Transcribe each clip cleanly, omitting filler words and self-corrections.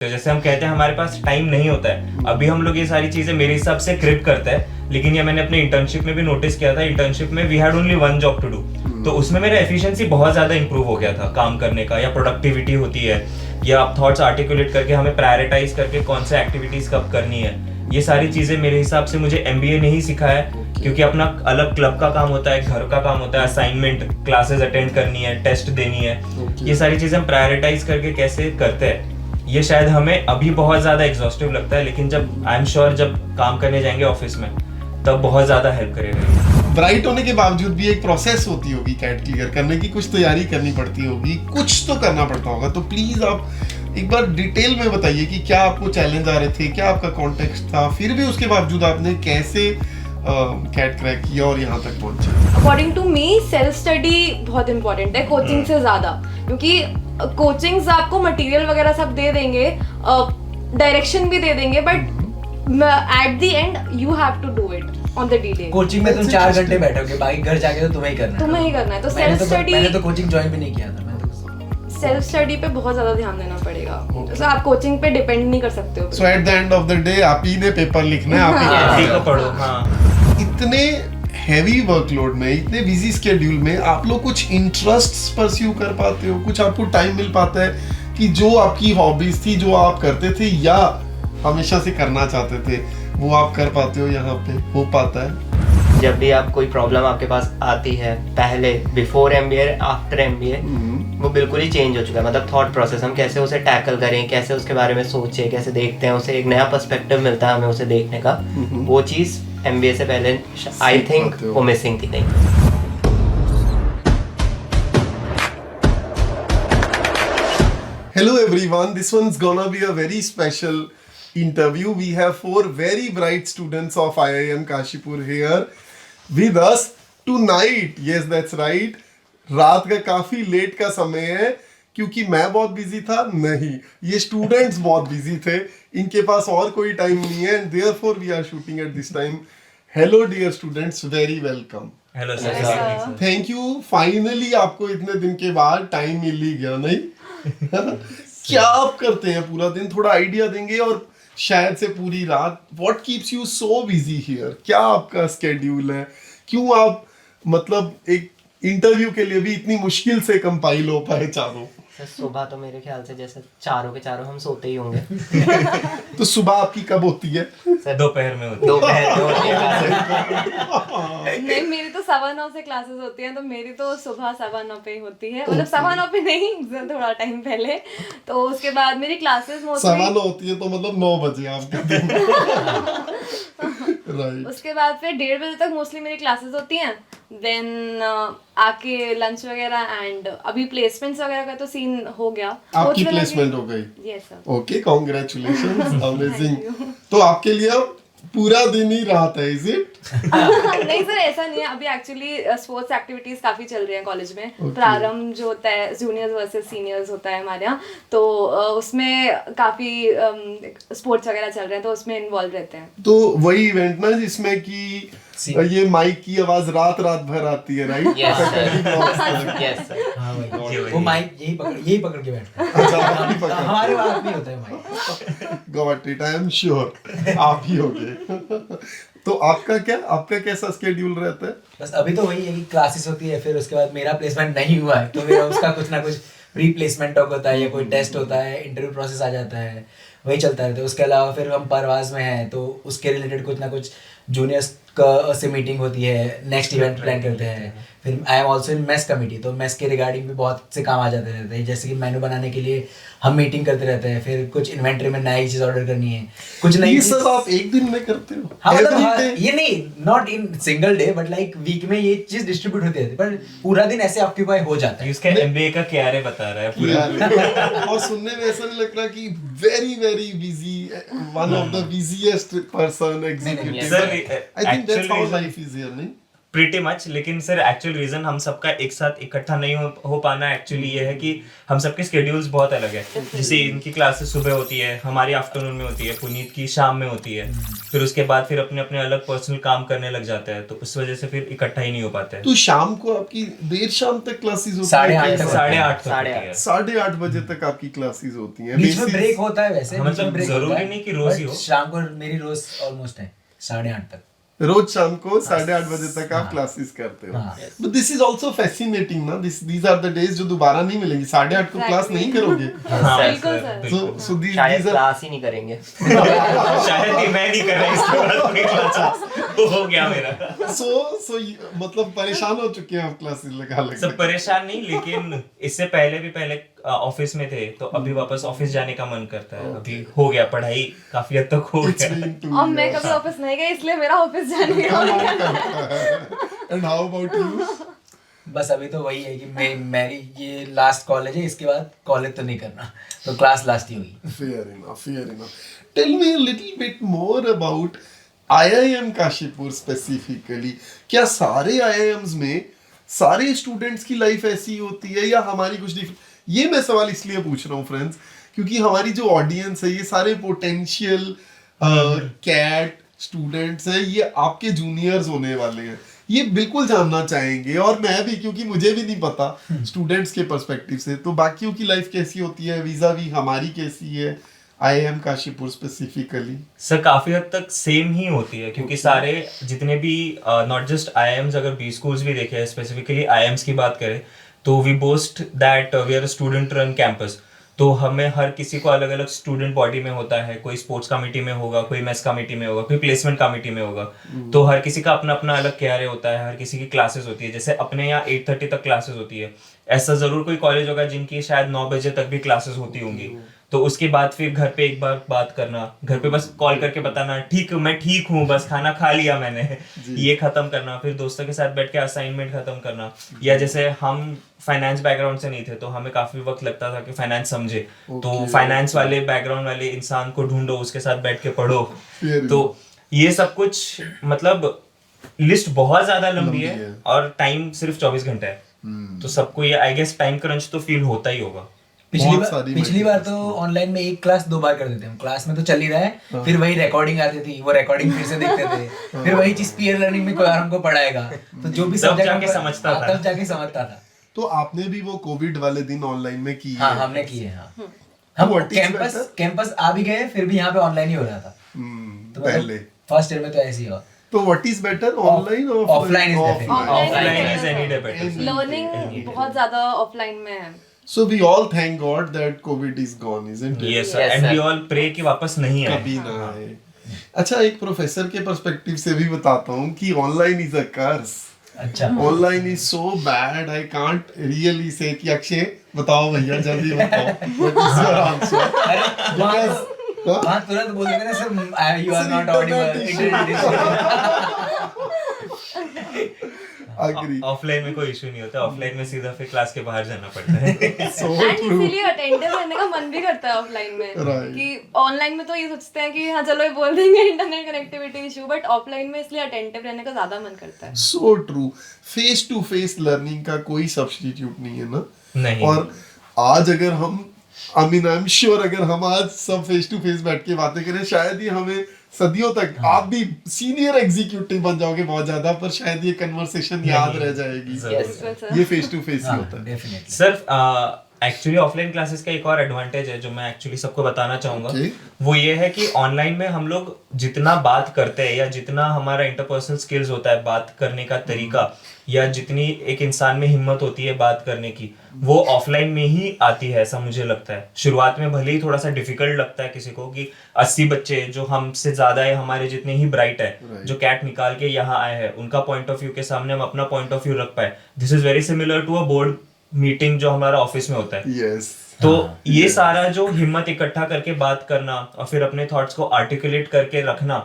तो जैसे हम कहते हैं हमारे पास टाइम नहीं होता है, अभी हम लोग ये सारी चीजें मेरे हिसाब से क्रिप करते हैं, लेकिन ये मैंने अपने इंटर्नशिप में भी नोटिस किया था। इंटर्नशिप में we had only one job to do, तो उसमें मेरा एफिशिएंसी बहुत ज्यादा इंप्रूव हो गया था काम करने का, या प्रोडक्टिविटी होती है, या आप थॉट्स आर्टिकुलेट करके हमें प्रायोरिटाइज करके कौन से एक्टिविटीज कब करनी है, ये सारी चीजें मेरे हिसाब से मुझे एमबीए ने ही सिखाया है। क्योंकि अपना अलग क्लब का काम होता है, घर का काम होता है, असाइनमेंट, क्लासेस अटेंड करनी है, टेस्ट देनी है, ये सारी चीजें हम प्रायोरिटाइज करके कैसे करते हैं, ये शायद हमें अभी बहुत ज्यादा एग्जॉस्टिव लगता है, लेकिन जब आई एम श्योर जब काम करने जाएंगे ऑफिस में तब बहुत ज्यादा हेल्प करेगा। ब्राइट होने के बावजूद भी एक प्रोसेस होती होगी कैट क्लियर करने की, कुछ तैयारी करनी पड़ती होगी, कुछ तो करना पड़ता होगा। तो प्लीज आप एक बार डिटेल में बताइए कि क्या आपको चैलेंज आ रहे थे, क्या आपका कॉन्टेक्स्ट था, फिर भी उसके बावजूद आपने कैसे कैट क्रैक किया और यहाँ तक पहुंचे। According to me self study बहुत इंपॉर्टेंट है कोचिंग से ज्यादा, क्योंकि कोचिंग्स आपको मटेरियल वगैरह सब दे देंगे, डायरेक्शन भी दे देंगे, but at the end you have to do it on the detail. Coaching में तुम 4 घंटे बैठोगे, बाकी घर जाके तो तुम्हें ही करना है। तुम्हें ही करना है। तो सेल्फ स्टडी, मैंने तो कोचिंग ज्वाइन भी नहीं किया था। सेल्फ स्टडी पे बहुत ज्यादा ध्यान देना पड़ेगा, तो आप कोचिंग पे डिपेंड नहीं कर सकते हो। So at the end of the day आप ही ने पेपर लिखना है, आप ही को पढ़ो। हाँ, इतने हैवी वर्कलोड में, इतने बिजी स्केड्यूल में आप लोग कुछ इंटरेस्ट्स परस्यू कर पाते हो, कुछ आपको टाइम मिल पाता है कि जो आपकी हॉबीज थी, जो आप करते थे या हमेशा से करना चाहते थे, वो आप कर पाते हो, यहाँ पे हो पाता है? जब भी आप कोई प्रॉब्लम आपके पास आती है, पहले बिफोर एमबीए आफ्टर एमबीए वो बिल्कुल ही चेंज हो चुका है। मतलब थॉट प्रोसेस, हम कैसे उसे टैकल करें, कैसे उसके बारे में सोचे, कैसे देखते हैं उसे, एक नया पर्सपेक्टिव मिलता है हमें उसे देखने का। वो चीज़ एमबीए से पहले आई थिंक वो मिसिंग थी। नहीं, Hello everyone, this one's gonna be a very special interview. We have 4 very bright students of IIM Kashipur here with us tonight. Yes, that's right. रात का काफी लेट का समय है, क्योंकि मैं बहुत बिजी था। नहीं, ये स्टूडेंट्स बहुत बिजी थे, इनके पास और कोई टाइम नहीं है, and therefore we are shooting at this time. Hello dear students, very welcome. Hello Yes, sir. sir. Thank you, finally आपको इतने दिन के बाद टाइम मिल ही गया। नहीं क्या आप करते हैं पूरा दिन, थोड़ा आइडिया देंगे? और शायद से पूरी रात, what keeps you so busy here? क्या आपका स्केड्यूल है? क्यों आप मतलब एक इंटरव्यू के लिए भी इतनी मुश्किल से कंपाइल हो पाए चारों? सर सुबह तो मेरे ख्याल से जैसे चारों के चारों हम सोते ही होंगे। तो सुबह आपकी कब होती है? सर दोपहर में होती है। दोपहर में होती है। नहीं, मेरी तो 9:15 से क्लासेस होती हैं, तो मेरी तो सुबह 9:15 पे ही होती है। मतलब 9:15 पे नहीं, थोड़ा टाइम पहले। तो उसके बाद मेरी क्लासेस मोस्टली 9:15 होती है, तो मतलब 9 बजे आपके दिन। राइट। उसके बाद फिर 1:30 बजे तक मोस्टली मेरी क्लासेस होती हैं। देन आके लंच वगैरह, एंड अभी प्लेसमेंट्स वगैरह का तो सीन हो गया। आपकी प्लेसमेंट हो गई? Yes sir. Okay, congratulations, amazing. तो आपके लिए अब पूरा दिन ही रात है, इज इट? नहीं सर, ऐसा नहीं है। अभी एक्चुअली स्पोर्ट्स एक्टिविटीज काफी चल रही हैं कॉलेज में। प्रारंभ जो होता है, जूनियर्स वर्सेस सीनियर्स होता है हमारे यहाँ, तो उसमें काफी स्पोर्ट्स वगैरह चल रहे हैं, तो उसमें इन्वॉल्व रहते हैं। तो वही इवेंट ना जिसमें कि ये माइक की आवाज रात रात भर आती है, right? Yes, sir. Yes, sir. हाँ भाई, वही। वो माइक यही पकड़ के बैठता है। अच्छा, आप ही पकड़। हमारे वहाँ नहीं होता है mic. Got it, I am sure आप ही होगे। तो आपका कैसा स्केड्यूल रहता है? बस अभी तो वही है कि क्लासेस होती है, फिर उसके बाद मेरा प्लेसमेंट नहीं हुआ है तो मेरा उसका कुछ ना कुछ प्री प्लेसमेंट टॉक होता है, या कोई टेस्ट होता है, इंटरव्यू प्रोसेस आ जाता है, वही चलता रहता है। उसके अलावा फिर हम परवाज में हैं, तो उसके रिलेटेड कुछ ना कुछ जूनियर्स से मीटिंग होती है, नेक्स्ट इवेंट प्लान करते हैं। फिर I am also in mess committee, तो मेस के रिगार्डिंग भी बहुत से काम आ जाते रहते हैं। जैसे कि मेनू बनाने के लिए हम मीटिंग करते रहते हैं, फिर कुछ इन्वेंट्री में नई चीज़ ऑर्डर करनी है, कुछ नई ये सब आप एक दिन में करते हो? हाँ, मतलब Every हाँ, day? ये नहीं, not in single day, but like week में ये चीज डिस्ट्रीब्यूट होती है, पर पूरा दिन ऐसे ऑक्यूपाई हो जाता है। उसका एमबीए का क्यारे बता रहा है पूरा। यार, और सुनने में ऐसा नहीं लग रहा कि very very busy, one of the busiest person executive. Sir, I think that's how actually- life is here, नहीं? प्रीटी मच, लेकिन सर एक्चुअल रीजन हम सबका एक साथ इकट्ठा नहीं हो पाना एक्चुअली ये है कि हम सबके स्केड्यूल्स बहुत अलग है। जैसे इनकी क्लासेस सुबह होती है, हमारी आफ्टरनून में होती है, पुनीत की शाम में होती है, फिर उसके बाद फिर अपने अपने अलग पर्सनल काम करने लग जाते हैं, तो उस वजह से फिर इकट्ठा ही नहीं हो पाता है। तो शाम को आपकी देर शाम तक क्लासेस होती है? 8:30 तक। 8:30 तक होती है। 8:30 बजे तक आपकी क्लासेस होती हैं? बीच में ब्रेक होता है वैसे, हाँ, बीच में मतलब break जरूरी होता है, नहीं कि रोज ही but हो। शाम को मेरी रोज ऑलमोस्ट है 8:30 तक। रोज शाम को 8:30 बजे तक आप क्लासेस करते हो। हाँ। But this is also fascinating ना, these are the days जो दोबारा नहीं मिलेंगे। 8:30 को क्लास नहीं करोगे? हाँ, बिल्कुल सर, सर। बिल्कुल। So शायद these are क्लास ही नहीं करेंगे। शायद ही मैं नहीं कर रहा इसके बाद कोई क्लासेस हो गया मेरा। so मतलब परेशान हो चुके हैं आप क्लासेस लगा सब परेशान नहीं, लेकिन इससे पहले ऑफिस में थे, तो अभी वापस ऑफिस जाने का मन करता है। अभी हो गया, पढ़ाई काफी हद तक हो It's गया। been 2 अब मैं years. कभी ऑफिस नहीं गई, इसलिए मेरा ऑफिस जाने का मन करता है। And how about you? बस अभी तो वही है कि मेरी ये लास्ट कॉलेज है, इसके बाद कॉलेज तो नहीं करना, तो क्लास लास्ट ही होगी। Fair enough. Tell me a little bit more about IIM Kashipur specifically. क्या सारे IIMs में सारे स्टूडेंट्स की लाइफ ऐसी होती है या हमारी कुछ डिफरेंट? ये मैं सवाल इसलिए पूछ रहा हूँ फ्रेंड्स, क्योंकि हमारी जो ऑडियंस है ये सारे पोटेंशियल कैट स्टूडेंट्स हैं, ये आपके जूनियर्स होने वाले हैं, ये बिल्कुल जानना चाहेंगे, और मैं भी, क्योंकि मुझे भी नहीं पता स्टूडेंट्स के पर्सपेक्टिव से। तो बाकियों की लाइफ कैसी होती है वीजा वी हमारी कैसी है IIM काशीपुर स्पेसिफिकली? सर काफी हद तक सेम ही होती है, क्योंकि सारे जितने भी नॉट जस्ट IIMs, अगर बी स्कूल्स भी देखे, स्पेसिफिकली IIMs की बात करें, तो we boast that we are a student run campus. तो हमें हर किसी को अलग अलग स्टूडेंट बॉडी में होता है, कोई स्पोर्ट्स कमेटी में होगा, कोई मेस कमेटी में होगा, कोई प्लेसमेंट कमेटी में होगा। तो हर किसी का अपना अपना अलग कैरियर होता है, हर किसी की क्लासेस होती है। जैसे अपने यहाँ 8:30 तक क्लासेस होती है, ऐसा जरूर कोई कॉलेज होगा जिनकी शायद 9 बजे तक भी क्लासेस होती होंगी। तो उसके बाद फिर घर पे एक बार बात करना, घर पे बस कॉल करके बताना मैं ठीक हूँ, बस खाना खा लिया मैंने, ये खत्म करना। फिर दोस्तों के साथ बैठ के असाइनमेंट खत्म करना। या जैसे हम फाइनेंस बैकग्राउंड से नहीं थे, तो हमें काफी वक्त लगता था कि फाइनेंस समझे, तो फाइनेंस वाले बैकग्राउंड वाले इंसान को ढूंढो, उसके साथ बैठ के पढ़ो। तो ये सब कुछ, मतलब लिस्ट बहुत ज्यादा लंबी है और टाइम सिर्फ 24 घंटे है। तो सबको ये आई गेस टाइम क्रंच तो फील होता ही होगा। पिछली बार तो ऑनलाइन में एक क्लास 2 बार कर देते हैं, क्लास में तो चल ही रहा है, फिर वही रिकॉर्डिंग आती थी, वो रिकॉर्डिंग फिर से देखते थे, फिर वही चीज पीयर लर्निंग में कोई और हमको पढ़ाएगा, तो जो भी तब जाके समझता था। तब जाके समझता था। तो आपने भी वो कोविड वाले दिन ऑनलाइन में की? हाँ, हमने किए। हाँ, हम कैंपस आ भी गए, फिर भी यहाँ पे ऑनलाइन ही हो रहा था। तो पहले फर्स्ट ईयर में तो ऐसे ही हुआ। तो व्हाट इज बेटर, ऑनलाइन और offline? Offline is any day better. Learning बहुत ज्यादा ऑफलाइन में है। So we all thank God that COVID is gone, isn't it? Yes sir, and we all pray कि वापस नहीं आए। कभी ना आए। अच्छा, एक प्रोफेसर के पर्सपेक्टिव से भी बताता हूँ कि ऑनलाइन इज अ कर्स। अच्छा, online is so bad, I can't really say कि अक्षय बताओ भैया, जल्दी बताओ व्हाट इज योर आंसर। वहाँ तुरंत बोल देंगे ना sir, you are not audible. Offline में कोई इशू नहीं होता, ऑफलाइन में सीधा फिर क्लास के बाहर जाना पड़ता है। एंड इसीलिए अटेंटिव रहने का मन भी करता है ऑफलाइन में। कि ऑनलाइन में तो ये सोचते हैं कि हाँ चलो ये बोल देंगे internet connectivity issue, but offline में इसलिए अटेंटिव रहने का ज्यादा मन करता है। So true. Face to face learning का कोई सब्स्टिट्यूट नहीं है ना। नहीं। और आज अगर हम आई एम श्योर अगर हम आज सब फेस टू फेस बैठ के बातें करें, शायद ही हमें सदियों तक, आप भी सीनियर एग्जीक्यूटिव बन जाओगे बहुत ज्यादा, पर शायद ये कन्वर्सेशन याद रह जाएगी। ये फेस टू फेस ही होता है। सर एक्चुअली ऑफलाइन क्लासेस का एक और एडवांटेज है जो मैं एक्चुअली सबको बताना चाहूंगा। वो ये है कि ऑनलाइन में हम लोग जितना बात करते हैं या जितना हमारा इंटरपर्सनल स्किल्स होता है, बात करने का तरीका, या जितनी एक इंसान में हिम्मत होती है बात करने की, वो ऑफलाइन में ही आती है, ऐसा मुझे लगता है। शुरुआत में भले ही थोड़ा सा डिफिकल्ट लगता है किसी को कि 80 बच्चे जो हमसे ज्यादा है, हमारे जितने ही ब्राइट है, जो कैट निकाल के यहाँ आए हैं, उनका पॉइंट ऑफ व्यू के सामने हम अपना पॉइंट ऑफ व्यू रख पाए। This is very similar to a board meeting जो हमारा ऑफिस में होता है। yes. तो ये सारा जो हिम्मत इकट्ठा करके बात करना और फिर अपने थॉट्स को आर्टिकुलेट करके रखना,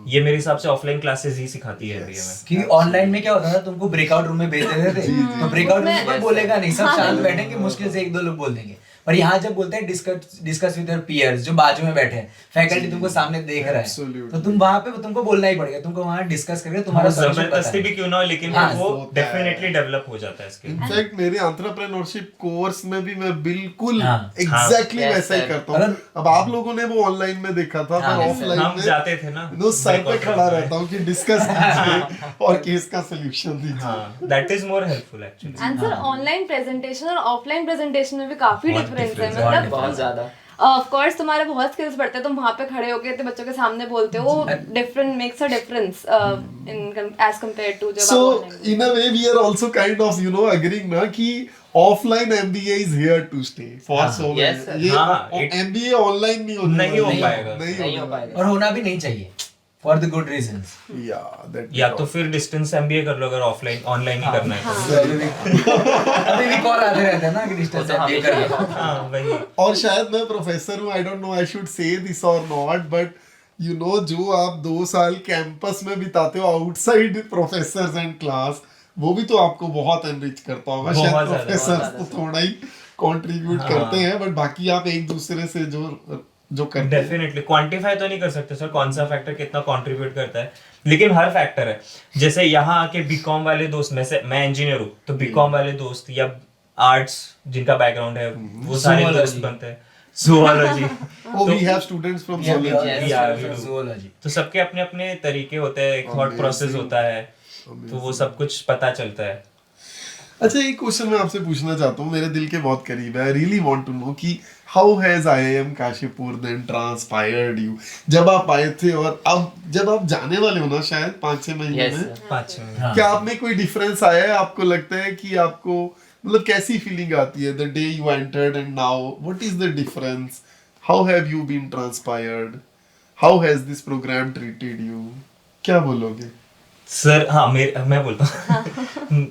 ये मेरे हिसाब से ऑफलाइन क्लासेस ही सिखाती है भैया में। क्योंकि ऑनलाइन में क्या होता था, तुमको ब्रेकआउट रूम में भेज देते थे, तो ब्रेकआउट रूम में कोई बोलेगा नहीं, सब शांत बैठेंगे, मुश्किल से 1-2 लोग बोल देंगे। पर यहाँ जब बोलते हैं डिस्कस विद योर पीयर्स जो बाजू में बैठे हैं, फैकल्टी तुमको सामने देख रहा है, Absolutely. तो तुम वहाँ पे तुमको बोलना ही पड़ेगा, तुमको वहाँ डिस्कस करके तुम्हारा solution जबरदस्ती बताना भी क्यों ना हो, लेकिन हाँ, वो होता है। डेफिनेटली डेवलप हो जाता है स्किल। इनफैक्ट मेरे एंटरप्रेन्योरशिप कोर्स में भी मैं बिल्कुल हाँ। एग्जैक्टली Yes, वैसा ही sir. करता हूँ। अब आप लोगों ने वो ऑनलाइन में देखा था, हाँ, पर yes, ऑफलाइन हम में जाते थे ना, नो सर पे breakout खड़ा rooms में। रहता हूँ कि डिस्कस कीजिए और केस का सोल्यूशन दीजिए। हाँ, that is more helpful actually. And sir online presentation और ऑफलाइन प्रेजेंटेशन में भी काफी बहुत डिफरेंस है। difference है, मतलब बहुत ज्यादा। ऑफ कोर्स तुम्हारे बहुत स्किल्स बढ़ते हैं, तुम वहाँ पे खड़े होके इतने बच्चों के सामने बोलते हो, वो different makes a difference in as compare to जब So आप online in a way we are also kind of agreeing ना कि offline MBA is here to stay for हाँ, so yes, many। sir. ये हाँ, it- MBA ऑनलाइन नहीं होने नहीं हो वाला। पाएगा। नहीं नहीं होने हो पाएगा। और होना भी नहीं चाहिए फॉर द गुड रीजंस। वाला। Yeah, that या तो फिर डिस्टेंस एमबीए कर लो अगर ऑफलाइन ऑनलाइन ही करना है तो। अभी भी कॉल आते रहते हैं ना कि डिस्टेंस वो तो एमबीए कर लो। हाँ वही। और शायद मैं प्रोफेसर हूँ, I don't know I should say this और नॉट, बट जो आप 2 साल कैंपस में बिताते हो आउटसाइड प्रोफेसर्स एंड क्लास, वो भी तो आपको बहुत एनरिच करता होगा। बहुत शायद ज्यादा, प्रोफेसर्स तो थोड़ा ही कंट्रीब्यूट हाँ। करते हैं, बट बाकी आप एक दूसरे से जो करते हैं। डेफिनेटली क्वांटिफाई तो नहीं कर सकते सर कौन सा फैक्टर कितना कंट्रीब्यूट करता है, लेकिन हर फैक्टर है। जैसे यहाँ आके बीकॉम वाले दोस्त, मैं इंजीनियर हूँ तो बीकॉम वाले दोस्त या आर्ट्स जिनका बैकग्राउंड है वो सारे Zoology. दोस्त बनते हैं। Zoology Oh, we have students from zoology. Yeah, we do. zoology. तो सबके अपने अपने तरीके होते हैं, एक थॉट प्रोसेस होता है, तो वो सब कुछ पता चलता है। अच्छा, एक क्वेश्चन मैं आपसे पूछना चाहता हूँ, मेरे दिल के बहुत करीब है। I really want to know कि how has IIM Kashipur then transpired you, जब आप आए थे और अब जब आप जाने वाले हो ना शायद 5-6 महीने Yes, में, sir. 5 में हाँ। क्या आप में कोई डिफरेंस आया है? आपको लगता है कि आपको मतलब कैसी फीलिंग आती है the day you entered and now? What is the difference? How have you been transpired? How has this program treated you? क्या बोलोगे? सर हाँ मैं बोलता हूँ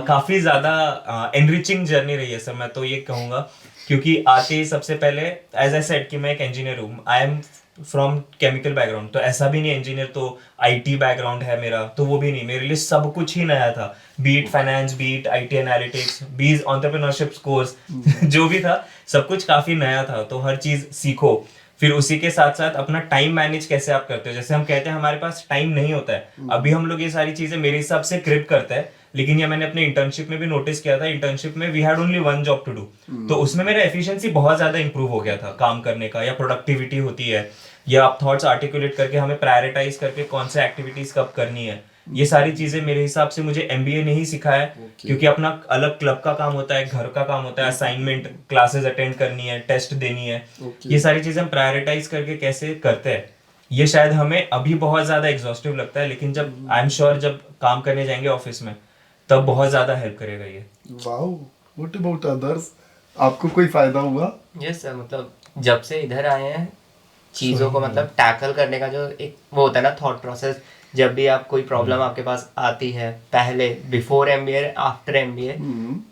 काफी ज्यादा एनरिचिंग जर्नी रही है सर, मैं तो ये कहूँगा, क्योंकि आते ही सबसे पहले एज आई सेड कि मैं एक इंजीनियर हूँ, I am from chemical background, तो ऐसा भी नहीं इंजीनियर तो IT बैकग्राउंड है मेरा, तो वो भी नहीं, मेरे लिए सब कुछ ही नया था, be it finance, be it IT analytics, be it entrepreneurship course जो भी था सब कुछ काफी नया था, तो हर चीज सीखो। फिर उसी के साथ साथ अपना टाइम मैनेज कैसे आप करते हो, जैसे हम कहते हैं हमारे पास टाइम नहीं होता है, अभी हम लोग ये सारी चीजें मेरे हिसाब से क्रिप करते हैं, लेकिन ये मैंने अपने इंटर्नशिप में भी नोटिस किया था। इंटर्नशिप में we had only 1 job to do, तो उसमें मेरा एफिशिएंसी बहुत ज्यादा इंप्रूव हो गया था काम करने का, या प्रोडक्टिविटी होती है, या आप थॉट्स आर्टिकुलेट करके हमें प्रायोरिटाइज करके कौन से एक्टिविटीज कब करनी है, ये सारी चीजें मेरे हिसाब से मुझे MBA ने ही सिखाया है, क्योंकि अपना अलग क्लब का काम होता है, घर का काम होता है, असाइनमेंट क्लासेस अटेंड करनी है, टेस्ट देनी है, ये सारी चीजें हम प्रायोरिटाइज करके कैसे करते हैं, ये शायद हमें अभी बहुत ज्यादा एग्जॉस्टिव लगता है, लेकिन जब आई एम श्योर जब काम करने जाएंगे ऑफिस में तब बहुत ज्यादा हेल्प करेगा ये। Wow, what about others? आपको कोई फायदा हुआ? यस सर, मतलब जब से इधर आए हैं चीज़ों को मतलब टैकल करने का जो एक वो होता है ना थॉट प्रोसेस, जब भी आप कोई प्रॉब्लम आपके पास आती है, पहले बिफोर MBA आफ्टर MBA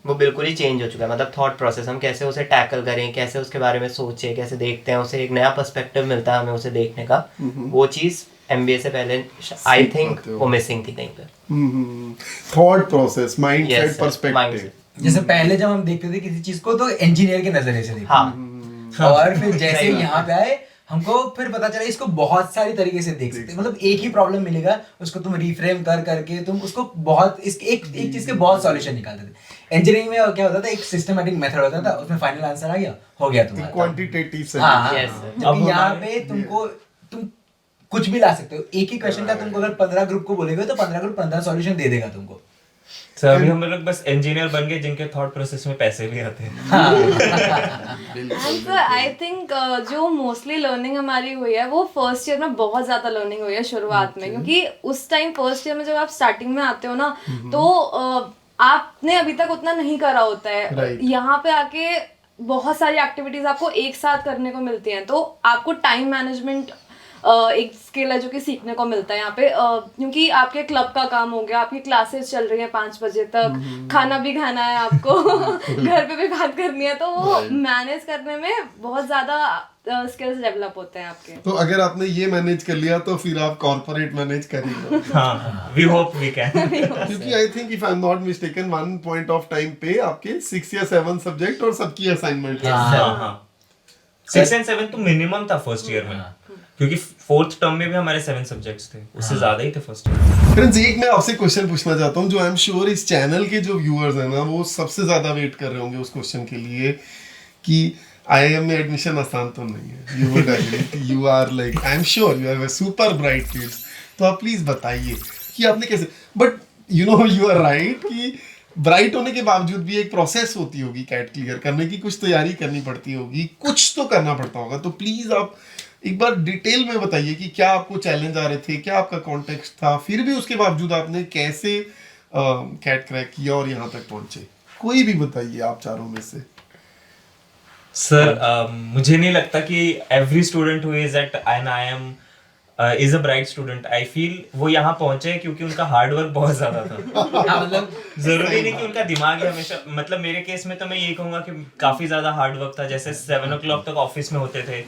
वो बिल्कुल ही चेंज हो चुका है। मतलब थॉट प्रोसेस हम कैसे उसे टैकल करें, कैसे उसके बारे में सोचें, कैसे देखते हैं उसे, एक नया पर्सपेक्टिव मिलता है हमें उसे देखने का, वो चीज़ MBA से पहले आई थिंक पाते हो। वो मिसिंग थी कहीं पे। Thought process, mindset, Yes, sir. Perspective. Mindset. जैसे पहले जब हम देखते थे किसी चीज को तो इंजीनियर के नजरिए से देखते हाँ थे। और फिर जैसे सही बात यहाँ पे आए हमको फिर पता चला इसको बहुत सारी तरीके से देख सकते हैं। मतलब एक ही प्रॉब्लम मिलेगा, उसको तुम रिफ्रेम कर करके तुम उसको बहुत एक चीज के बहुत सॉल्यूशन निकालते थे। इंजीनियरिंग में क्या होता था, एक सिस्टमेटिक मेथड होता था, उसमें फाइनल आंसर आ गया, हो गया तुम्हारा। क्वांटिटेटिव से। हाँ, Yes, sir. जबकि अब यहाँ हमारे- पे तुम कुछ भी ला सकते हो। एक ही क्वेश्चन का तुमको अगर 15 ग्रुप को बोलेगे तो 15 ग्रुप 15 सॉल्यूशन दे देगा तुमको। सर अभी हम लोग बस इंजीनियर बन गए जिनके थॉट प्रोसेस में पैसे भी आते हैं। एंड सर आई थिंक जो मोस्टली लर्निंग हमारी हुई है वो फर्स्ट ईयर में बहुत ज्यादा लर्निंग हुई है शुरुआत में, क्योंकि उस टाइम फर्स्ट ईयर में जब आप स्टार्टिंग में आते हो ना तो आपने अभी तक उतना नहीं करा होता है। Right. यहाँ पे आके बहुत सारी एक्टिविटीज आपको एक साथ करने को मिलती हैं, तो आपको टाइम मैनेजमेंट एक स्किल है जो कि सीखने को मिलता है यहाँ पे, क्योंकि आपके क्लब का काम हो गया, आपकी क्लासेस चल रही है 5 बजे तक, खाना भी खाना है आपको घर पे भी बात करनी है, तो वो मैनेज करने में बहुत ज्यादा स्किल्स डेवलप होते हैं आपके। तो अगर आपने ये मैनेज कर लिया तो फिर आप कॉर्पोरेट मैनेज करिएगा। हाँ, वी होप वी कैन। क्योंकि I think if I am not mistaken one point of time पे आपके 6 या 7 सब्जेक्ट और सबकी असाइनमेंट है। हाँ, 6 and 7 तो मिनिमम था फर्स्ट ईयर में, क्योंकि फोर्थ टर्म में भी हमारे 7 सब्जेक्ट्स थे, उससे ज्यादा ही थे फर्स्ट ईयर। फ्रेंड्स, एक मैं आपसे क्वेश्चन पूछना चाहता हूँ जो आई एम श्योर इस चैनल के जो व्यूअर्स हैं ना वो सबसे ज्यादा वेट कर रहे होंगे उस क्वेश्चन के लिए कि IIM में एडमिशन आसान तो नहीं है। You would agree, you are like, I am sure you are super bright kids, तो आप प्लीज बताइए कि आपने कैसे, but you know you are right कि ब्राइट होने के बावजूद भी एक प्रोसेस होती होगी कैट क्लियर करने की, कुछ तैयारी करनी पड़ती होगी, कुछ तो करना पड़ता होगा। तो प्लीज आप एक बार डिटेल में बताइए कि क्या आपको चैलेंज आ रहे थे, क्या आपका कॉन्टेक्स्ट था, फिर भी उसके बावजूद आपने कैसे कैट क्रैक किया और यहाँ तक पहुंचे। कोई भी बताइए आप चारों में से। सर, मुझे नहीं लगता कि every student who is at an IIM is a bright student. I feel वो यहाँ पहुंचे क्योंकि उनका हार्ड वर्क बहुत ज्यादा था। हाँ, मतलब जरूरी नहीं कि उनका दिमाग है हमेशा, मतलब मेरे केस में तो मैं यही कहूंगा कि काफी ज्यादा हार्ड वर्क था। जैसे 7 o'clock तक ऑफिस में होते थे।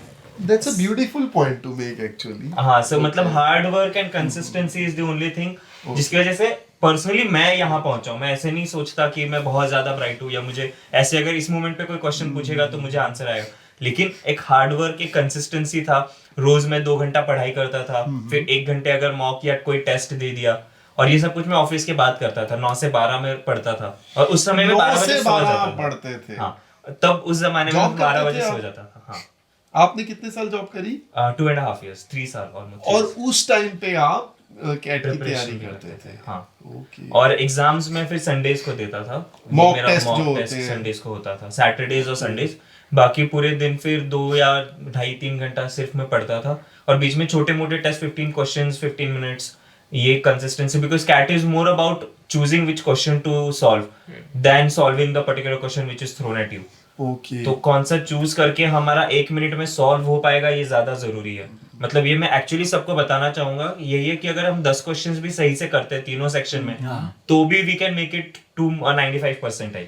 That's a beautiful point to make actually. हाँ सर, मतलब hard work and consistency is the only thing जिसकी वजह से पर्सनली मैं यहाँ पहुंचा हूँ। मैं ऐसे नहीं सोचता कि मैं बहुत ज्यादा ब्राइट हूँ या मुझे ऐसे अगर इस मोमेंट पे कोई क्वेश्चन पूछेगा तो मुझे आंसर आएगा, लेकिन एक हार्ड वर्क, एक कंसिस्टेंसी था। रोज मैं 2 घंटा पढ़ाई करता था, फिर 1 घंटे अगर मॉक या कोई टेस्ट दे दिया, और ये सब कुछ मैं ऑफिस के बाद करता था। 9 से 12 में पढ़ता था और उस समय में 12 बजे सो जाता था। पढ़ते थे। हाँ, तब उस जमाने में 12 बजे सो जाता था। हाँ, आपने कितने साल जॉब करी? 2.5 years, 3 साल ऑलमोस्ट। और उस टाइम पे आप कैट की Preparation तैयारी भी करते थे? हाँ। ओके। और एग्जाम्स में फिर संडेज को देता था। Mock मेरा test जो मॉक होते टेस्ट हैं। संडेज को होता था, सैटरडेज और संडेज। बाकी पूरे दिन फिर 2 या 2.5-3 घंटा सिर्फ मैं पढ़ता था, और बीच में छोटे मोटे टेस्ट, 15 क्वेश्चंस 15 मिनट्स। ये consistency, because CAT is more about choosing which question to solve then solving the particular question which is thrown at you. Okay. तो कौन सा चूज करके हमारा 1 मिनट में सॉल्व हो पाएगा, ये ज्यादा जरूरी है। मतलब ये मैं एक्चुअली सबको बताना चाहूंगा, यही है कि अगर हम 10 क्वेश्चंस भी सही से करते हैं तीनों सेक्शन में, तो भी we can make it to 95% आई।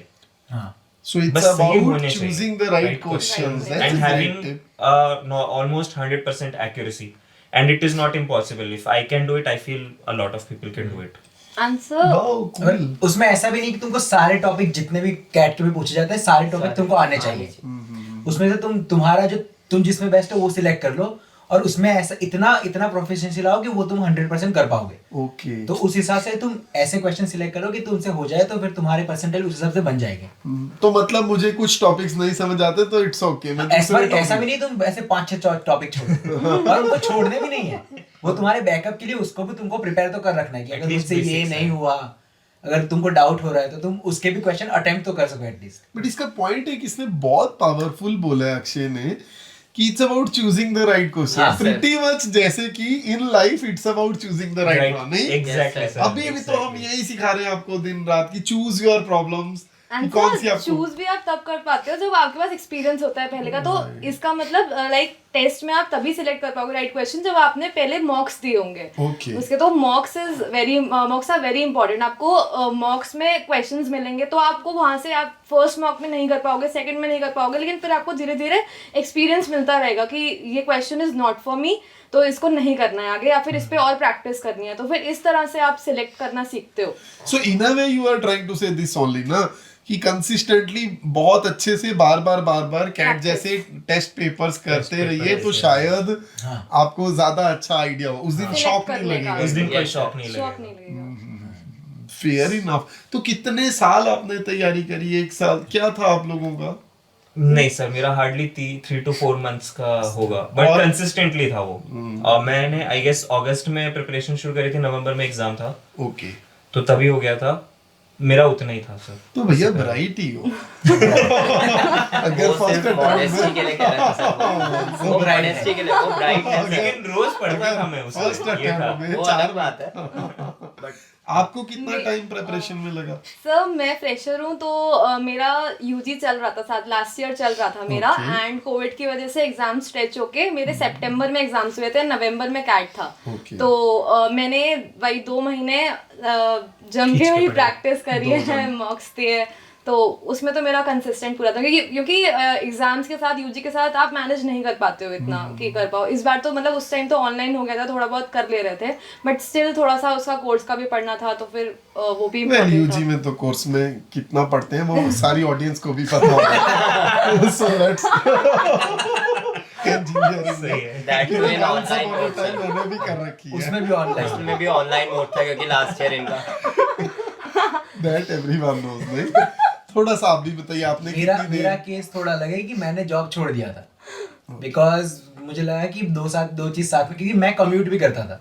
So it's बस सही about होने चाहिए, choosing the right right questions. and That's a great having tip. almost 100% accuracy, and it is not impossible. If I can do it, I feel a lot of people can do it. Answer Wow, और cool. उसमें ऐसा भी नहीं कि तुमको सारे topic जितने भी कैट के भी पूछे जाते हैं सारे टॉपिक तुमको आने चाहिए। उसमें से तुम्हारा जो तुम जिसमें बेस्ट हो वो सिलेक्ट कर लो, और उसमें ऐसा इतना प्रोफिशिएंसी लाओ कि वो तुम 100% कर पाओगे। Okay. तो उस हिसाब से तुम ऐसे क्वेश्चन सिलेक्ट करो कि तुमसे हो जाए, तो फिर तुम्हारे परसेंटेज उस हिसाब से बन जाएंगे। तो मतलब मुझे कुछ टॉपिक्स नहीं समझ आते तो इट्स ओके। मैं ऐसा भी नहीं तुम ऐसे 5-6 टॉपिक छोड़ो, और उनको छोड़ने भी नहीं है, वो तुम्हारे बैकअप के लिए उसको भी तुमको प्रिपेयर तो कर रखना है कि अगर तुमसे ये नहीं हुआ, अगर तुमको डाउट हो रहा है तो तुम उसके भी क्वेश्चन अटेम्प्ट तो कर सको एटलीस्ट। बट इसका पॉइंट है कि इसने बहुत पावरफुल बोला है अक्षय ने कि it's about choosing the right question. हाँ, प्रीटी मच जैसे कि in life it's about choosing the right one. नहीं, Exactly, Yes, sir. अभी भी तो हम यही सिखा रहे हैं आपको दिन रात की चूज योर प्रॉब्लम्स। कौन सी आंसर आपको चूज भी आप तब कर पाते हो जब आपके पास एक्सपीरियंस होता है पहले का। तो इसका मतलब लाइक टेस्ट में आप तभी सिलेक्ट कर पाओगे राइट क्वेश्चन जब आपने पहले मॉक्स दिए होंगे। Okay. उसके तो मॉक्स आर वेरी इंपॉर्टेंट। आपको मॉक्स में क्वेश्चंस मिलेंगे तो आपको वहां से आप फर्स्ट मॉक में नहीं कर पाओगे, सेकंड में नहीं कर पाओगे, लेकिन फिर आपको धीरे धीरे एक्सपीरियंस मिलता रहेगा कि ये question is not for me, तो इसको नहीं करना है आगे, या फिर इस पे और प्रैक्टिस करनी है। तो फिर इस तरह से आप सिलेक्ट करना सीखते हो। So in a way you are trying to say this only ना कि कंसिस्टेंटली बहुत अच्छे से बार बार कैट जैसे टेस्ट पेपर्स करते रहिए तो शायद आपको ज्यादा अच्छा आइडिया हो। उस दिन Select शॉक नहीं करने का। लगेगा। उस दिन कोई Yes, शौक नहीं शौक लगेगा। नहीं लगेगा। Fair enough. तो कितने साल आपने तैयारी करी? 1 साल क्या था आप लोगों का? नहीं सर, मेरा हार्डली 3 to 4 months का होगा, बट और- कंसिस्टेंटली था वो। और मैंने आई गेस अगस्त में प्रिपरेशन शुरू करी थी, नवंबर में एग्जाम था, ओके। तो तभी हो गया था। मेरा उतना ही था सर। तो भैया ब्राइट ही हो। अगर वो फर्स्ट सिर्फ modesty के लिए कह रहा था सर वो modesty के लिए, वो brightness है। लेकिन रोज पढ़ता था मैं फर्स्ट उसमें, ये था। अटेम्प्ट में वो 4 अलग बात है। But आपको कितना टाइम प्रिपरेशन में लगा? सर मैं फ्रेशर हूँ तो मेरा यूजी चल रहा था, साथ लास्ट ईयर चल रहा था मेरा, Okay. एंड कोविड की वजह से एग्जाम स्ट्रेच होके मेरे सितंबर में एग्जाम्स हुए थे, नवंबर में कैट था। Okay. तो मैंने वही 2 महीने जम के वही प्रैक्टिस करी है, मॉक्स दिए, तो उसमें तो मेरा कंसिस्टेंट पूरा था, क्योंकि एग्जाम्स के साथ यूजी के साथ आप मैनेज नहीं कर पाते हो इतना कि कर पाओ। इस बार तो मतलब उस टाइम तो ऑनलाइन हो गया था, थोड़ा बहुत कर ले रहे थे, बट स्टिल थोड़ा सा उसका कोर्स का भी पढ़ना था, तो फिर वो भी वेल important था। यूजी में तो कोर्स में कितना पढ़ते हैं वो सारी ऑडियंस को भी पता होगा। सो लेट्स इंजीनियरिंग सही है। That too in online mode, sir. मैंने भी कर रखी है। उसमें भी ऑनलाइन उसमें भी ऑनलाइन मोड था क्योंकि लास्ट ईयर इनका That everyone knows, नहीं? थोड़ा सा आप भी बताइए आपने मेरा कितनी मेरा देर केस थोड़ा अलग है कि मैंने जॉब छोड़ दिया था, बिकॉज मुझे लगा कि दो चीज साथ में, क्योंकि मैं कम्यूट भी करता था,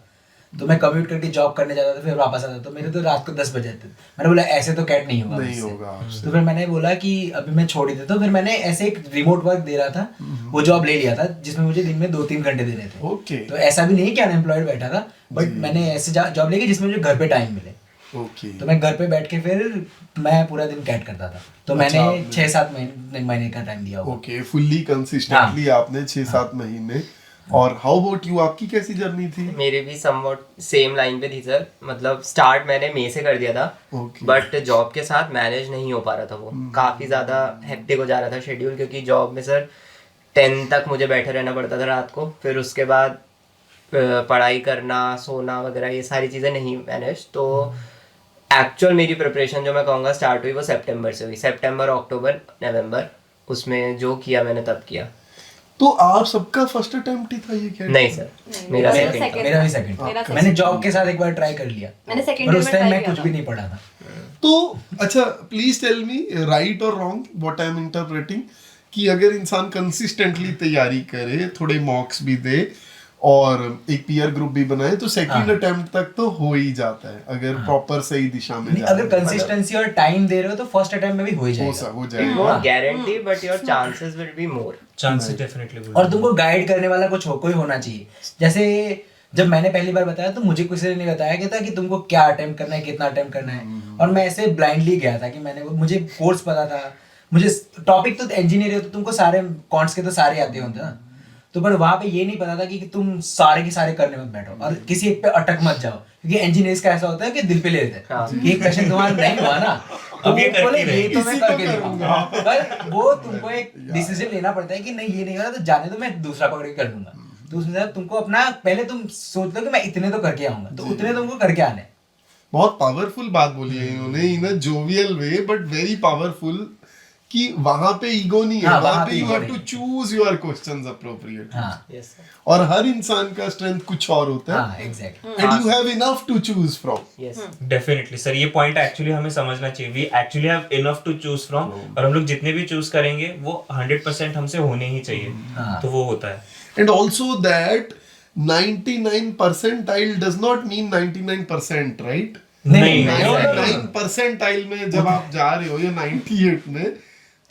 तो मैं कम्यूट करके जॉब करने जाता था फिर वापस आता था, तो मेरे तो रात को 10 बज जाते थे। मैंने बोला ऐसे तो कैट नहीं होगा नहीं मुझसे। होगा आपसे। तो फिर मैंने बोला कि अभी मैं छोड़ ही देता हूँ। फिर मैंने ऐसे एक रिमोट वर्क दे रहा था, वो जॉब ले लिया था जिसमें मुझे दिन में 2-3 घंटे देने थे। ओके तो ऐसा भी नहीं कि अनएम्प्लॉयड बैठा था, बट मैंने ऐसे जॉब लेके जिसमें मुझे घर पे टाइम मिले। ओके तो मैं घर पे बैठ के फिर मैं पूरा दिन कैट करता था, तो मैंने आपने- 6-7 महीने का टाइम दिया होगा। ओके फुल्ली कंसिस्टेंटली आपने 6-7 महीने। और हाउ अबाउट यू, आपकी कैसी जर्नी थी? मेरे भी समवॉट सेम लाइन पे थी सर। मतलब स्टार्ट मैंने मई से कर दिया था, Okay. बट जॉब के साथ मैनेज नहीं हो पा रहा था वो। काफ़ी ज़्यादा हेक्टिक हो जा रहा था शेड्यूल, क्योंकि जॉब में सर 10 तक मुझे बैठे रहना पड़ता था रात को, फिर उसके बाद पढ़ाई करना, सोना वगैरह ये सारी चीज़ें नहीं मैनेज। तो एक्चुअल मेरी प्रिपरेशन जो मैं कहूँगा स्टार्ट हुई वो सितंबर से हुई। सितंबर, अक्टूबर, नवंबर, उसमें जो किया मैंने तब किया। तो आप सबका फर्स्ट अटेम्प्ट ही था ये क्या? नहीं सर, मेरा मेरा सेकंड second था। मेरा भी सेकंड मेरा था। मैंने जॉब के साथ एक बार ट्राई कर लिया, मैंने second पर year उस में टाइम try मैं किया कुछ था। भी नहीं पढ़ा था। तो अच्छा प्लीज टेल मी राइट और wrong what I am interpreting, कि अगर इंसान कंसिस्टेंटली तैयारी करे, थोड़े मॉक्स भी दे और एक पीयर ग्रुप भी बनाए, तो सेकंड अटेम्प्ट तक तो हो ही जाता है अगर प्रॉपर सही दिशा में नहीं, जा अगर रहे हैं। कंसिस्टेंसी और टाइम दे रहे हो तो फर्स्ट अटेम्प्ट में भी हो ही हो जाएगा। जाएगा। Not guarantee but your chances will be more. Chances definitely और तुमको गाइड करने वाला कोई होना चाहिए। जैसे जब मैंने पहली बार बताया तो मुझे किसी ने नहीं बताया कि था कि तुमको क्या अटेम्प्ट करना है, कितना अटेम्प्ट करना है, और मैं ऐसे ब्लाइंडली गया था कि मुझे कोर्स पता था, मुझे टॉपिक तो इंजीनियर है तो तुमको सारे कॉन्ट्स के तो सारे आते होते ना, तो पर वहाँ पे ये नहीं पता था कि तुम सारे के सारे करने मत बैठो और किसी एक पे अटक मत जाओ, क्योंकि इंजीनियर्स का ऐसा होता है कि दिल पे ले लेते हैं कि एक क्वेश्चन तुम्हारा नहीं हुआ ना तो अब ये वो करती बोले, ये रहेगी। तो मैं इसी को करके करूंगा। दिखाऊंगा। पर वो तुमको एक डिसीजन लेना पड़ता है कि नहीं ये नहीं हो रहा तो जाने दो, मैं दूसरा पकड़ के कर दूंगा। तो उसमें तुमको अपना पहले तुम सोच लो कि मैं इतने तो करके आऊंगा, तो उतने तुमको करके आने। बहुत पावरफुल बात बोली है इन्होंने in a jovial way but very powerful, कि वहां पे ईगो नहीं है, हाँ, वहां वहाँ पे पे यू ego हैव टू नहीं। Choose your questions appropriately. हाँ यस सर, और हर इंसान का स्ट्रेंथ कुछ और होता है, हाँ exactly. And you have enough to choose from. Yes definitely sir, ये पॉइंट एक्चुअली हमें समझना चाहिए। We actually have enough to choose from, और हम लोग जितने भी चूज करेंगे वो 100% हमसे होने ही चाहिए। हाँ। तो वो होता है। And also that 99 percentile does not mean 99%, right? नहीं, नहीं, no, no, no, no. 99 percentile में जब आप जा रहे हो या 98 में,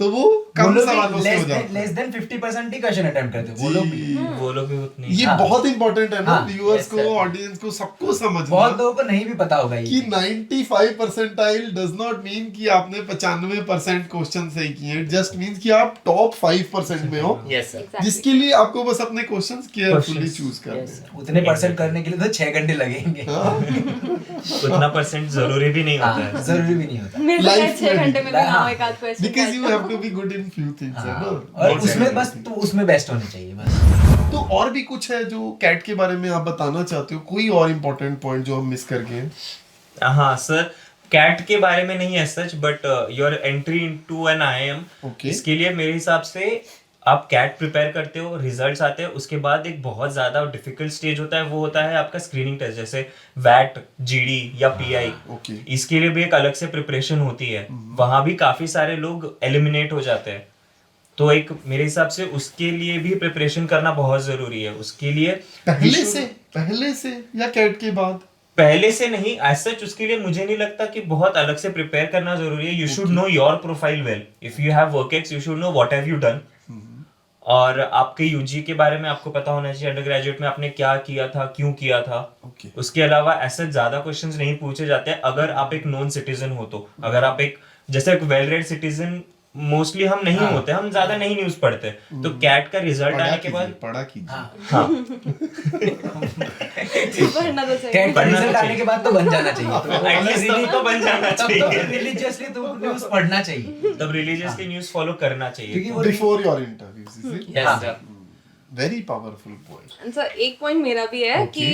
तो वो कम सवालों से हो जाता है। लेस देन 50% ही क्वेश्चन अटेम्प्ट करते हैं वो लोग भी। वो लोग भी उतनी ये हाँ। बहुत इंपॉर्टेंट है ना हाँ, व्यूअर्स yes, को, sir. ऑडियंस को, सबको समझना बहुत लोगों को नहीं भी पता होगा कि ये। 95 परसेंटाइल डज नॉट मीन कि आपने 95% क्वेश्चन सही किए, इट जस्ट मींस कि आप टॉप 5% में हो, यस सर, जिसके लिए आपको बस अपने क्वेश्चंस केयरफुली Questions. चूज करने यस हैं। उतने परसेंट करने के लिए तो 6 घंटे लगेंगे। उतना परसेंट जरूरी भी नहीं होता हाँ, है। जरूरी भी नहीं होता। मेरे को Life 6 में घंटे में भी ना हो हाँ। एक आध question. Because you have to be good in few things, है हाँ, ना? और Not उसमें बस everything. तो उसमें बेस्ट होनी चाहिए बस। तो और भी कुछ है जो कैट के बारे में आप बताना चाहते हो, कोई और इम्पोर्टेंट पॉइंट जो हम मिस कर गए हैं? हाँ सर, कैट के बारे में नहीं है सच, but your entry into an IIM, Okay. इसके लिए मेरे हिसाब से आप कैट प्रिपेयर करते हो, रिजल्ट्स आते हैं, उसके बाद एक बहुत ज्यादा डिफिकल्ट स्टेज होता है, वो होता है आपका स्क्रीनिंग टेस्ट, जैसे वैट, जीडी या पीआई। ओके इसके लिए भी एक अलग से प्रिपरेशन होती है, वहां भी काफी सारे लोग एलिमिनेट हो जाते हैं। तो एक मेरे हिसाब से उसके लिए भी प्रिपरेशन करना बहुत जरूरी है। उसके लिए पहले से या कैट के बाद? पहले से नहीं, एज सच उसके लिए मुझे नहीं लगता कि बहुत अलग से प्रिपेयर करना जरूरी है। You should know your profile well, if you have work ex you should know what have you done, और आपके यूजी के बारे में आपको पता होना चाहिए, अंडर ग्रेजुएट में आपने क्या किया था, क्यों किया था। Okay. उसके अलावा ऐसे ज्यादा क्वेश्चंस नहीं पूछे जाते हैं अगर आप एक नॉन सिटीजन हो तो। अगर आप एक जैसे एक वेल रेड सिटीजन मोस्टली हम नहीं होते, हम ज्यादा नहीं न्यूज पढ़ते, तो कैट का रिजल्ट आने के बाद पढ़ा कीजिए हाँ पढ़ना तो चाहिए। कैट का पढ़ना तो रिजल्ट आने चाहिए। के बाद तो बन जाना चाहिए, तो At least तब तो बन जाना चाहिए। रिलीजियसली तो न्यूज़ पढ़ना चाहिए, तब रिलीजियसली न्यूज फॉलो करना चाहिए। क्योंकि वो before your interviews is it yes sir. Very powerful point sir एक पॉइंट मेरा भी है कि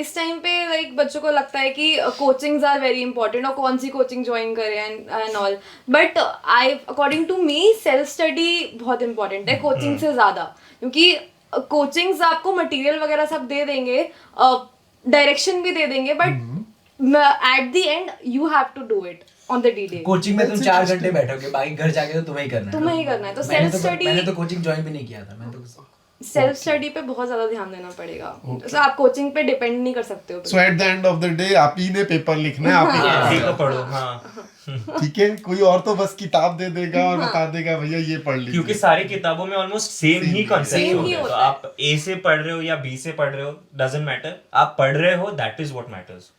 इस टाइम पे लाइक बच्चों को लगता है कि कोचिंग्स आर वेरी इंपॉर्टेंट और कौन सी कोचिंग ज्वाइन करें and all, but I according to me self study बहुत इंपॉर्टेंट है कोचिंग से ज़्यादा, क्योंकि कोचिंग्स आपको मटेरियल वगैरह सब दे देंगे, डायरेक्शन भी दे देंगे, but at the end you have to do it on the D day. Coaching में तुम That's 4 interesting. घंटे बैठोगे, बाकी घर जाके तो तुम्हें ही करना है, तुम्हें ही करना है, तो मैंने self study- मैंने तो कोचिंग ज्वाइन भी नहीं किया था, मैं तो सेल्फ स्टडी पे बहुत ज्यादा ध्यान देना पड़ेगा, तो आप कोचिंग पे डिपेंड नहीं कर सकते हो। So at the end of the day आप ही ने पेपर लिखना है, आप ही आप ही को को पढ़ो, हाँ, ठीक है, कोई और तो बस किताब दे देगा और बता देगा भैया ये पढ़ लीजिए। क्योंकि सारी किताबों में ऑलमोस्ट सेम ही कॉन्सेप्ट Same होते ही हैं, तो होता है। आप ए से पढ़ रहे हो या बी से पढ़ रहे हो, डजंट मैटर, आप पढ़ रहे हो, दैट इज व्हाट मैटर्स।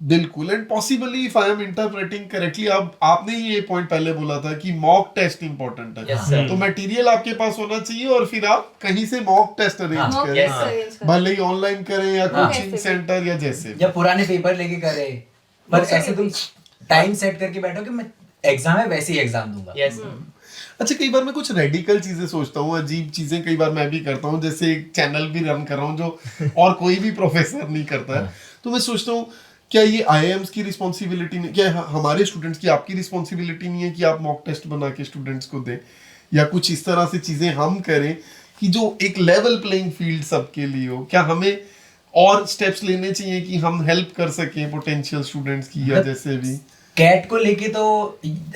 बिल्कुल, and possibly if I M interpreting correctly, अब आपने ही ये पॉइंट पहले बोला था कि मॉक टेस्ट इंपॉर्टेंट है, Yes, sir. तो मटेरियल आपके पास होना चाहिए और फिर आप कहीं से मॉक टेस्ट अरेंज Mock करें, test arrange करें। भले ही ऑनलाइन करें या कोचिंग कैसे भी। सेंटर या जैसे भी। या पुराने पेपर लेके करे, पर वो ऐसे तुम टाइम सेट करके बैठो कि मैं एग्जाम है वैसे ही एग्जाम दूंगा। यस अच्छा, कई बार मैं कुछ रेडिकल चीजें सोचता हूँ, अजीब चीजें कई बार मैं भी करता हूँ, जैसे एक चैनल भी रन कर रहा हूँ जो और कोई भी प्रोफेसर नहीं करता है, तो मैं सोचता हूँ क्या ये आईआईएम्स की रिस्पॉन्सिबिलिटी नहीं, क्या हमारे स्टूडेंट्स की, आपकी रिस्पॉन्सिबिलिटी नहीं है कि आप मॉक टेस्ट बना के स्टूडेंट्स को दें, या कुछ इस तरह से चीजें हम करें कि जो एक लेवल प्लेइंग फील्ड सबके लिए हो? क्या हमें और स्टेप्स लेने चाहिए कि हम हेल्प कर सकें पोटेंशियल स्टूडेंट्स की, या जैसे भी? कैट को लेके तो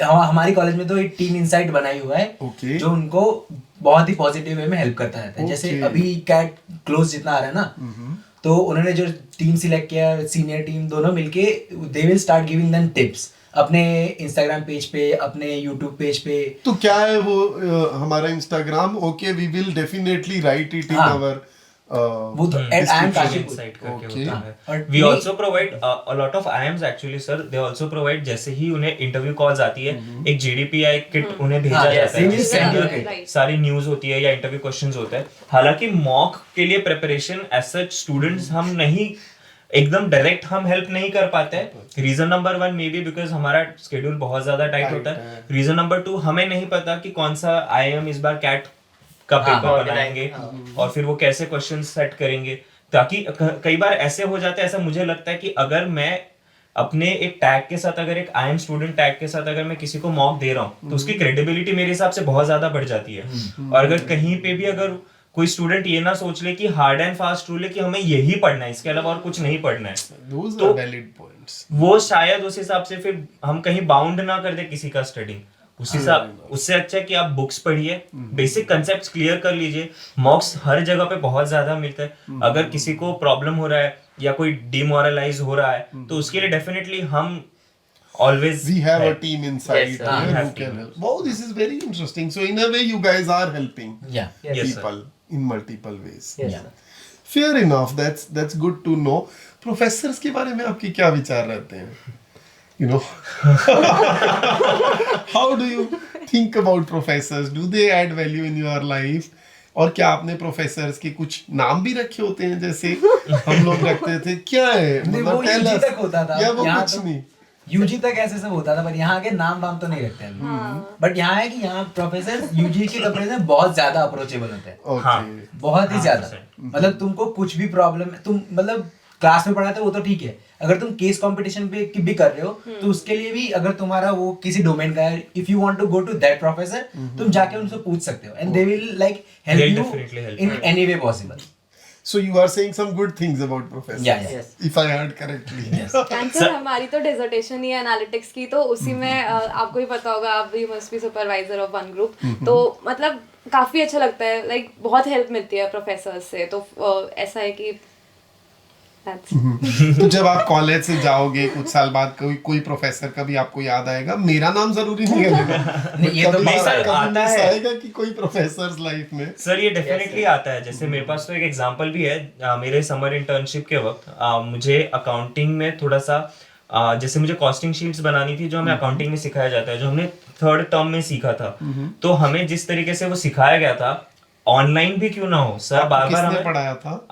हमारी कॉलेज में तो एक टीम इंसाइट बनाई हुआ है, Okay. जो उनको बहुत ही पॉजिटिव वे में हेल्प करता रहता है। जैसे Okay. अभी कैट क्लोज जितना आ रहा है ना, तो उन्होंने जो टीम सिलेक्ट किया, सीनियर टीम दोनों मिलके they will start giving them tips अपने इंस्टाग्राम पेज पे, अपने यूट्यूब पेज पे। तो क्या है वो हमारा Instagram? Okay, we will definitely write it in हाँ। आवर वो तो at I am Kashipur. Insight करके Okay. होता और है। We नहीं- also provide a lot of IIMs actually sir, they also provide, जैसे ही उन्हें इंटरव्यू कॉल्स आती है, एक GDPI किट उन्हें भेजा हाँ, जाता they will है, जिसके send you अंदर a kit. Right. सारी न्यूज होती है या इंटरव्यू क्वेश्चंस होते हैं। हालांकि मॉक के लिए प्रिपरेशन एज सच स्टूडेंट्स हम नहीं एकदम डायरेक्ट हम हेल्प नहीं कर पाते हैं। Reason number 1 maybe because हमारा स्केड्यूल बहुत ज्यादा टाइट होता है। रीजन नंबर 2 हमें नहीं पता कि कौन सा आईआईएम इस बार कैट का पेपर हाँ, बनाएंगे और फिर वो कैसे क्वेश्चन सेट करेंगे, ताकि कई बार ऐसे हो जाता है, ऐसा मुझे लगता है कि अगर मैं अपने एक टैग के साथ, अगर एक आई एम स्टूडेंट टैग के साथ अगर मैं किसी को मॉक दे रहा हूँ, तो उसकी क्रेडिबिलिटी मेरे हिसाब से बहुत ज्यादा बढ़ जाती है। और अगर कहीं पे भी अगर कोई स्टूडेंट ये ना सोच ले कि हार्ड एंड फास्ट रूल है कि हमें यही पढ़ना है, इसके अलावा और कुछ नहीं पढ़ना है, Those तो are valid points. वो शायद उस हिसाब से फिर हम कहीं बाउंड ना कर दे किसी का स्टडी। उस हिसाब उससे अच्छा है कि आप बुक्स पढ़िए, बेसिक कंसेप्ट्स क्लियर कर लीजिए। मॉक्स हर जगह पे बहुत ज्यादा मिलता है। अगर किसी को प्रॉब्लम हो रहा है या कोई डिमोरलाइज हो रहा है, तो उसके लिए डेफिनेटली हम always We have a है। team inside Yes, sir. here We who have can team. help. Wow, this is very interesting. So in a way, you guys are helping या Yes, sir. people in multiple ways. Yes Yeah. Fair enough. That's good to know. Professors के बारे में आपके क्या विचार रहते हैं? You know, how do you think about professors? Do they add value in your life? और क्या आपने प्रोफेसर्स के कुछ नाम भी रखे होते हैं जैसे हम लोग रखते थे? क्या है नहीं, वो tell UG us. तक होता था, या वो यहाँ कुछ तो- नहीं? यूजी तक ऐसे सब होता था, पर यहाँ के नाम वाम तो नहीं रखते हैं। बट यहाँ है कि यहाँ प्रोफेसर यूजी के कंपैरिजन बहुत ज्यादा अप्रोचेबल होते हैं, Okay. हाँ। बहुत ही ज्यादा। 100%. मतलब तुमको कुछ भी प्रॉब्लम है, तुम मतलब क्लास में पढ़ाते हो वो तो ठीक है, अगर तुम केस कंपटीशन पे भी कर रहे हो तो उसके लिए भी अगर तुम्हारा वो किसी डोमेन का है, if you want to go to that professor, तुम जाके उनसे पूछ सकते हो and they will like They'll help definitely you help in you. Any way possible. So you are saying some good things about professors. Yeah, yeah. Yes. If I heard correctly. Answer हमारी तो dissertation ही है analytics की, तो उसी में आपको ही पता होगा, आप भी must be supervisor of one group, तो मतलब काफी अच्छा लगता है, लाइक बहुत हेल्प मिलती है प्रोफेसर से। तो ऐसा है कि तो जब आप कॉलेज से जाओगे कुछ साल बाद कोई प्रोफेसर का भी आपको याद आएगा? मेरा नाम जरूरी नहीं है नहीं, ये तो कभी नहीं सर, कभी आता मिस है। आएगा कि कोई प्रोफेसर लाइफ में। सर ये डेफिनेटली आता है। जैसे मेरे पास तो एक एग्जांपल भी है, मेरे समर इंटर्नशिप के वक्त मुझे अकाउंटिंग में थोड़ा सा जैसे मुझे कॉस्टिंग शीट्स बनानी थी जो हमें अकाउंटिंग में सिखाया जाता है, जो हमने 3rd टर्म में सीखा था, तो हमें जिस तरीके से वो सिखाया गया था, ऑनलाइन भी क्यों ना हो सर, बार बार किसने हमें पढ़ाया था?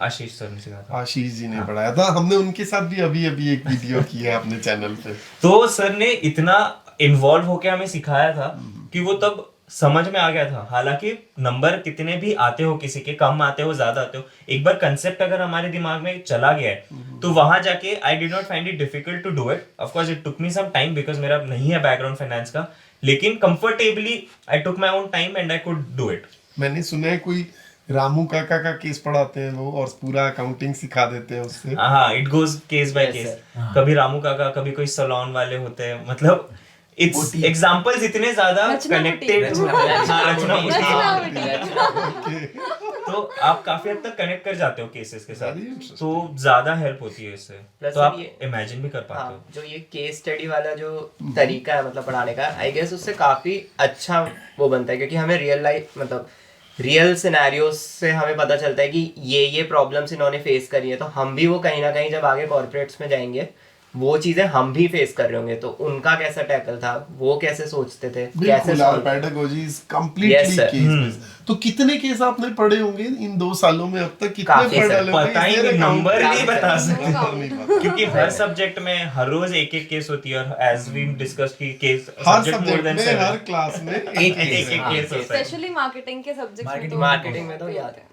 आशीष सर ने सिखाया था। आशीष जी ने पढ़ाया था, हमने उनके साथ भी अभी अभी एक वीडियो की है अपने चैनल पे। तो सर ने इतना इन्वॉल्व होके हमें सिखाया था कि वो तब समझ में आ गया था। हालांकि नंबर कितने भी आते हो, किसी के कम आते हो ज्यादा आते हो, एक बार कंसेप्ट अगर हमारे दिमाग में चला गया है तो वहां जाके I did not find it difficult to do it. Of course it took me some time because मेरा नहीं है बैकग्राउंड फाइनेंस का, लेकिन comfortably I took my own time and I could do it. मैंने सुना है कोई रामू काका का केस पढ़ाते हैं वो और पूरा अकाउंटिंग सिखा देते हैं उससे। हाँ, it goes case by Yes, case. sir. कभी रामू काका, कभी कोई सलोन वाले होते हैं, मतलब इट्स एग्जांपल्स इतने ज्यादा रचना कनेक्टेड। रचना तो आप काफी हद तक कनेक्ट कर जाते हो केसेस के साथ, Very interesting. तो ज्यादा हेल्प होती है इससे, Plus तो आप ये- इमेजिन भी कर पाते हाँ, हो। जो ये केस स्टडी वाला जो तरीका है मतलब पढ़ाने का, आई गेस उससे काफी अच्छा वो बनता है, क्योंकि हमें रियल लाइफ मतलब रियल सिनेरियोस से हमें पता चलता है कि ये प्रॉब्लम्स इन्होंने फेस करी है, तो हम भी वो कहीं ना कहीं जब आगे कॉर्पोरेट्स में जाएंगे वो चीजें हम भी फेस कर रहे होंगे, तो उनका कैसा टैकल था, वो कैसे सोचते थे, कैसे बिल्कुल, our solve- pedagogy is completely Yes, sir. case based। तो कितने केस आपने पढ़े होंगे इन 2 सालों में अब तक? कितने काफी, पढ़ sir। डाले होंगे? पता ही Is there नहीं, a count? नंबर नहीं बता No सकते count। नहीं पता। क्योंकि हर सब्जेक्ट में हर रोज एक एक केस होती है, और एज वी डिस्कस की केस हर सब्जेक्ट मोर सब्जेक्ट देन में, हर 7, क्लास में एक एक case, एक हाँ, केस होता है। स्पेशली मार्केटिंग के सब्जेक्ट में तो मार्केटिंग में तो याद है।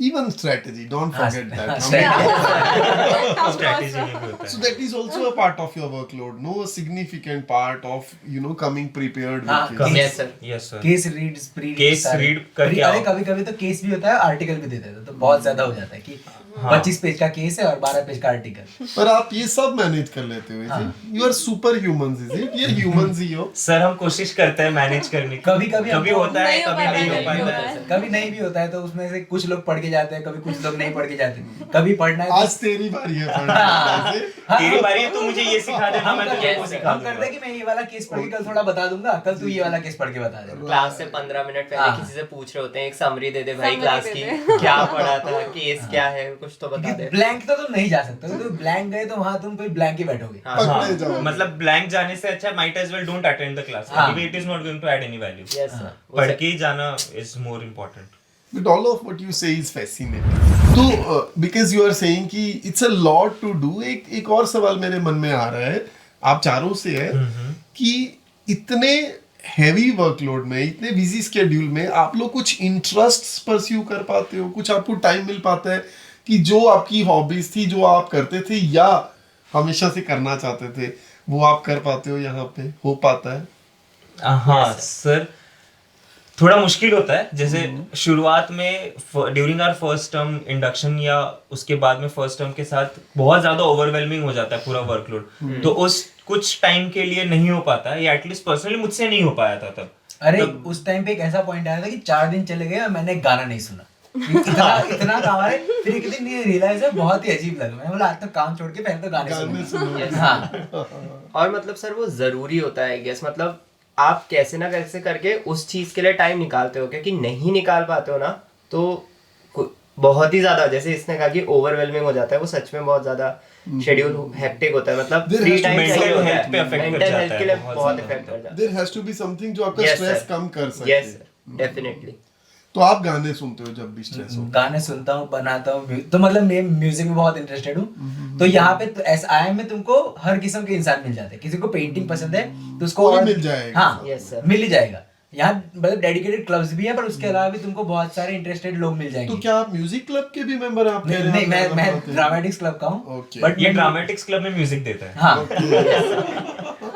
even strategy, don't forget that। Strategy में भी होता So है। that is also a part of your workload, no? A significant part of, you know, coming prepared with हाँ, cases। Yes, sir. Yes sir. Case reads pre Case read करके अरे आओ। कभी कभी तो केस भी होता है, आर्टिकल भी दे देते हैं, तो बहुत ज्यादा हो जाता है कि 25 पेज का केस है और 12 पेज का आर्टिकल। पर आप ये सब मैनेज कर लेते हो, is it? You are super humans, is it? ये ह्यूमंस ही हो। सर हम कोशिश करते हैं मैनेज करने की, कभी कभी कभी होता है, नहीं हो कभी पाता नहीं है, हो नहीं पाता होता है। है। कभी नहीं भी होता है, तो उसमें से कुछ लोग पढ़ के जाते हैं, कभी कुछ लोग नहीं पढ़ के जाते, कभी पढ़ना है आज तेरी बारी है पढ़ने की, ऐसे। तेरी बारी है, तू मुझे ये सिखा देना, मैं तुझे वो सिखा हम करते हैं कि मैं ये वाला केस पढ़ के कल थोड़ा बता दूंगा, कल तू ये वाला केस पढ़ के बता दे। क्लास से 15 मिनट पहले हाँ। किसी से पूछ रहे होते हैं, एक समरी दे दे भाई Summary क्लास दे की, दे। क्या पढ़ा था, केस क्या है, कुछ तो बता दे। ब्लैंक तो तुम नहीं जा सकते, तो ब्लैंक गए तो वहां तुम कोई ब्लैंक ही बैठोगे। हाँ, पकड़े जाओ। हाँ, मतलब ब्लैंक जाने से अच्छा might as well don't attend the class, हाँ। It is not going to add any value. yes sir। वो पढ़ सब- के ही जाना is more important. But all of what you say is fascinating. तो because you are saying कि it's a lot to do, एक और सवाल मेरे मन में आ रहा है, आप चारों से है कि इतने हैवी वर्कलोड में, इतने बिजी स्केड्यूल में आप लोग कुछ इंटरेस्ट्स परस्यू कर पाते हो? कुछ आपको टाइम मिल पाता है कि जो आपकी हॉबीज थी, जो आप करते थे या हमेशा से करना चाहते थे, वो आप कर पाते हो? यहाँ पे हो पाता है? हाँ सर, थोड़ा मुश्किल होता है। जैसे शुरुआत में during our first term induction या उसके बाद में फर्स्ट टर्म के साथ बहुत ज्यादा ओवरवेलमिंग हो जाता है पूरा वर्कलोड, तो उस कुछ टाइम के लिए नहीं हो पाता, या एटलीस्ट पर्सनली मुझसे नहीं हो पाया था तब। अरे उस टाइम पे एक ऐसा पॉइंट आया था कि 4 दिन चले गए और मैंने एक गाना नहीं सुना। इतना काम आ रहा है, फिर एक दिन ये रियलाइज है, बहुत ही अजीब लगा। मैंने बोला आज तो काम छोड़ के पहले तो गाने गाने सुनो। सुनो। हाँ, और मतलब सर वो जरूरी होता है, गेस मतलब आप कैसे ना कैसे करके उस चीज के लिए टाइम निकालते हो, क्योंकि नहीं निकाल पाते हो ना तो बहुत ही ज्यादा, जैसे इसने कहा कि ओवरवेलमिंग हो जाता है, वो सच में बहुत ज्यादा शेड्यूल हेक्टिक होता है, मतलब There free has to time be चाहिए mental होता health है, पे affect कर मेंटल जाता हेल्थ है के लिए बहुत बहुत ज्यादा। इफेक्ट कर जाता There has to be something जो आपका Yes, स्ट्रेस sir. कम कर है। सकते यस सर, डेफिनेटली। तो आप गाने सुनते हो जब भी स्ट्रेस हो? गाने सुनता हूँ, बनाता हूँ, तो मतलब मैं म्यूजिक में बहुत इंटरेस्टेड हूँ। तो यहाँ पे तो SIM में तुमको हर किस्म के इंसान मिल जाते हैं। किसी को पेंटिंग पसंद है तो उसको कोई और मिल जाएगा। हाँ, Yes, sir. मिल ही जाएगा। यहाँ मतलब डेडिकेटेड क्लब्स भी हैं, पर उसके अलावा भी तुमको बहुत सारे इंटरेस्टेड लोग मिल जाएंगे। तो क्या आप म्यूजिक क्लब के भी मेंबर हैं? आप कह रहे नहीं, हैं नहीं, आप मैं गाना बनाते हैं। ड्रामेटिक्स क्लब का हूँ, Okay. बट ये ड्रामेटिक्स क्लब में म्यूजिक देता है। हाँ,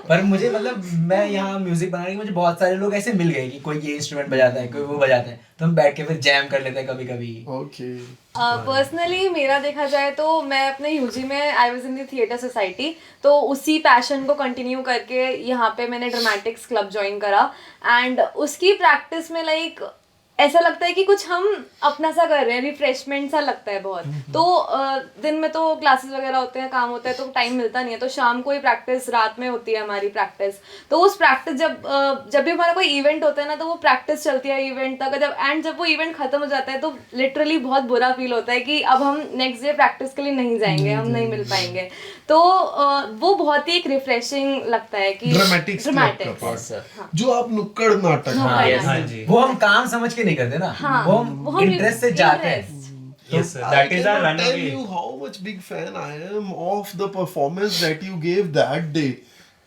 पर मुझे मतलब मैं यहाँ म्यूजिक बनाने के मुझे बहुत सारे लोग ऐसे मिल गए कि कोई ये इंस्ट्रूमेंट बजाता है, कोई वो बजाता है, तो हम बैठ के फिर जैम कर लेते हैं कभी कभी। ओके। पर्सनली मेरा देखा जाए तो मैं अपने यूजी में I was in the theatre society, तो उसी पैशन को कंटिन्यू करके यहाँ पे मैंने ड्रामेटिक्स क्लब ज्वाइन करा, एंड उसकी प्रैक्टिस में लाइक ऐसा लगता है कि कुछ हम अपना सा कर रहे हैं, रिफ्रेशमेंट सा लगता है बहुत। तो दिन में तो क्लासेस वगैरह होते हैं, काम होता है, तो टाइम मिलता नहीं है। तो शाम को ही प्रैक्टिस, रात में होती है हमारी प्रैक्टिस। तो उस प्रैक्टिस जब भी हमारा कोई इवेंट होता है ना, तो वो प्रैक्टिस चलती है इवेंट तक। जब वो इवेंट खत्म हो जाता है तो लिटरली बहुत बुरा फील होता है कि अब हम नेक्स्ट डे प्रैक्टिस के लिए नहीं जाएंगे, हम नहीं मिल पाएंगे। तो वो बहुत ही एक रिफ्रेशिंग लगता है कि ड्रामेटिक जो आप नुक्कड़ नाटक हाँ जी, वो हम काम समझ के नहीं करते ना, वो हम इंटरेस्ट से जाते हैं। yes sir, that is our tell runaway. you how much big fan I am of the performance that you gave that day.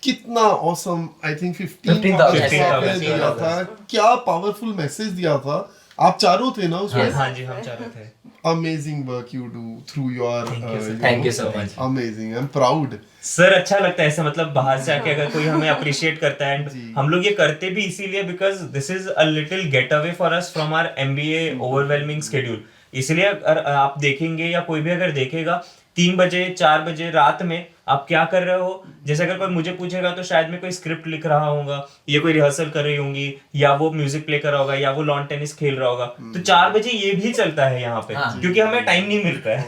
कितना awesome, I think 15,000 दिया था, क्या powerful message दिया था। आप चारों थे ना उसमें? हाँ जी, हम चारों थे। Amazing work you do through your Thank you so much. amazing, I'm proud. Sir अच्छा लगता है ऐसे, मतलब बाहर से आके अगर कोई हमें अप्रिशिएट करता है। एंड हम लोग ये करते भी इसीलिए because this is a little getaway for us from our MBA overwhelming schedule. इसलिए अगर आप देखेंगे या कोई भी अगर देखेगा 3 बजे 4 बजे रात में आप क्या कर रहे हो, जैसे अगर कोई मुझे पूछेगा तो शायद मैं कोई स्क्रिप्ट लिख रहा हूँगा, या कोई रिहर्सल कर रही होंगी, या वो म्यूजिक प्ले कर रहा होगा, या वो लॉन टेनिस खेल रहा होगा। तो 4 बजे ये भी चलता है यहाँ पे, क्योंकि हमें टाइम नहीं मिलता है।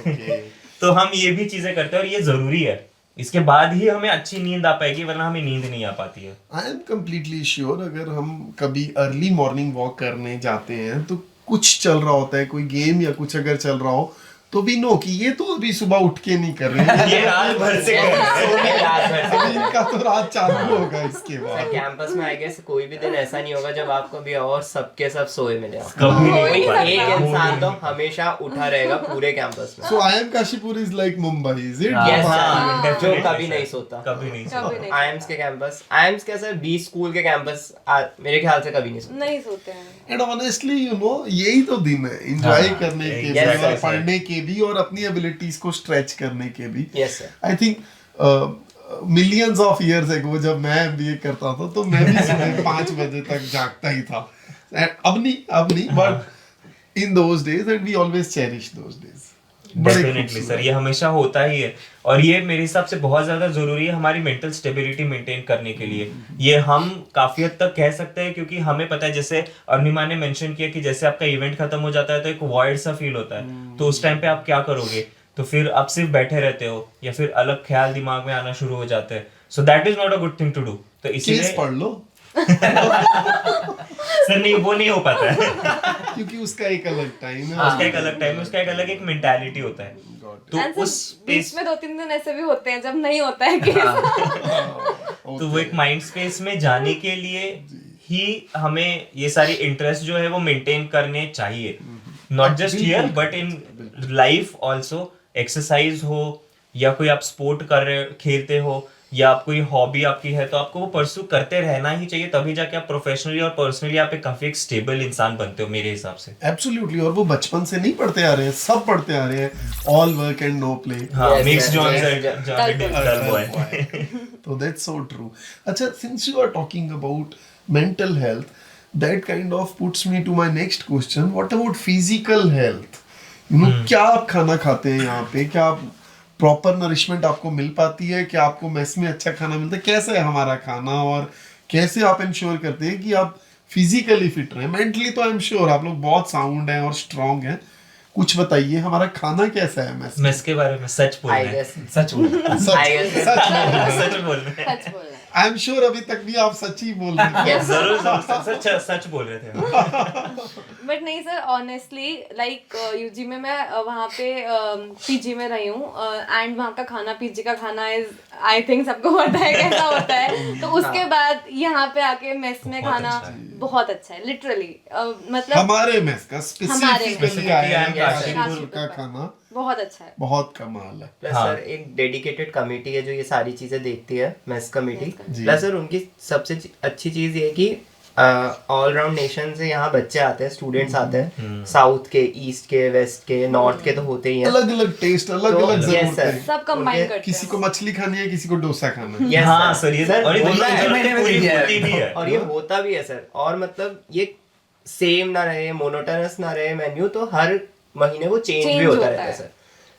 तो हम ये भी चीजें करते हैं और ये जरूरी है। इसके बाद ही हमें अच्छी नींद आ पाएगी, वरना हमें नींद नहीं आ पाती है। आई एम कम्प्लीटली श्योर अगर हम कभी अर्ली मॉर्निंग वॉक करने जाते हैं तो कुछ चल रहा होता है, कोई गेम या कुछ अगर चल रहा हो तो भी नो कि ये तो अभी सुबह उठ के नहीं कर रहे हैं, ये रात भर से कर रहे हैं। अभी इनका तो रात चालू होगा इसके बाद। कैंपस में आई गेस कोई भी दिन ऐसा नहीं होगा जब आपको भी और सबके सब सोए मिले हो। कभी कोई नहीं होता। एक इंसान तो हमेशा उठा रहेगा पूरे कैंपस में। So I am Kashipur is like Mumbai, is it? Yes, हाँ, sir. जो definitely, कभी sir. नहीं सोता। कभी नहीं सोता। कभी नहीं आईएम्स के कैंपस, आईएम्स के सर 20 स्कूल के कैंपस मेरे ख्याल से कभी नहीं सोते। नहीं सोते हैं। And honestly, you know, यही तो दिन है एंजॉय करने के भी Yes, और sir. पढ़ने के भी और अपनी एबिलिटीज को स्ट्रेच करने के भी। Yes sir. I think millions of years ago जब मैं एमबीए करता था तो मैं भी सुबह 5 बजे तक जागता ही था। अब नहीं but in those days and we always cherish those days. Definitely sir, ये हमेशा होता ही है और ये मेरे हिसाब से बहुत ज्यादा जरूरी है हमारी मेंटल स्टेबिलिटी मेंटेन करने के लिए। ये हम काफी हद तक कह सकते हैं क्योंकि हमें पता है, जैसे अरुणिमा ने मेंशन किया कि जैसे आपका इवेंट खत्म हो जाता है तो एक वॉइड सा फील होता है। तो उस टाइम पे आप क्या करोगे? तो फिर आप सिर्फ बैठे रहते हो या फिर अलग ख्याल दिमाग में आना शुरू हो जाते हैं। So that is not a good thing to do. तो केस इसीलिए पढ़ लो सर नहीं, वो नहीं हो पाता है। क्योंकि उसका एक अलग टाइम है। उसका एक अलग टाइम है, उसका एक अलग एक मेंटालिटी होता है। तो And sir, उस बीच स्पेस में 2-3 दिन ऐसे भी होते हैं जब नहीं होता है केस। तो वो एक माइंड स्पेस में जाने के लिए ही हमें ये सारी इंटरेस्ट जो है वो मेंटेन करने चाहिए। Not just here but in life also. Exercise हो या कोई आप स्पोर्ट कर रहे खेलते हो या आप कोई हॉबी आपकी है तो आपको वो परस्यू करते रहना ही चाहिए, तभी जाके आप प्रोफेशनली और पर्सनली आप एक काफी एक स्टेबल इंसान बनते हो मेरे हिसाब से। एब्सोल्युटली। और वो बचपन से नहीं पढ़ते आ रहे हैं, सब पढ़ते आ रहे हैं, all work and no play. हाँ, Yes, mix yes, John yes. Dull boy. So that's so true. अच्छा, since you are talking about mental health, that kind of puts me to my next question. What about physical health? You know, क्या आप खाना खाते हैं यहाँ पे? क्या आप प्रॉपर नरिशमेंट आपको मिल पाती है? क्या आपको मेस में अच्छा खाना मिलता है? कैसा है हमारा खाना और कैसे आप इंश्योर करते हैं कि आप फिजिकली फिट रहे? मेंटली तो आई एम श्योर आप लोग बहुत साउंड हैं और स्ट्रांग हैं। कुछ बताइए हमारा खाना कैसा है मेस में? मैं इसके बारे में सच बोल आई रहे हैं। गेस सच बोल I guess- सच बोल रहे हैं। सच बोल रहे हैं। आई एम श्योर अभी तक भी आप सच ही बोल रहे हैं। जरूर जरूर सच बोल रहे थे। बट नहीं सर, ऑनेस्टली लाइक यूजी में मैं वहाँ पे पीजी में रही हूँ एंड वहाँ का खाना, पीजी का खाना इज आई थिंक सबको पता है कैसा होता है। तो उसके बाद यहाँ पे आके मेस में बहुत खाना अच्छा है। बहुत अच्छा है लिटरली। मतलब हमारे मेस का हमारे स्पेसिफिकली Specifically काशीपुर का खाना बहुत अच्छा है। बहुत कमाल है। प्लस हाँ। सर एक डेडिकेटेड कमेटी है जो ये सारी चीजें देखती है, मेस कमेटी। जी। प्लस सर उनकी सबसे अच्छी चीज ये है कि ऑल राउंड नेशन से यहाँ बच्चे आते हैं, स्टूडेंट्स आते हैं, साउथ के, ईस्ट के, वेस्ट के, नॉर्थ के तो होते ही हैं। अलग अलग टेस्ट, अलग तो अलग yes, जरूरतें sir. हैं। सब कंबाइन करते हैं। किसी को मछली खानी है, किसी को डोसा खाना है। Yes, हाँ sir. सर, ये सर, और ये दोनों होता है। की महीने में पूरी भी है। होती भी है। और ये होता भी है सर। और मतलब ये सेम ना रहे, मोनोटोनस ना रहे मेन्यू, तो हर महीने वो चेंज भी होता रहता है सर।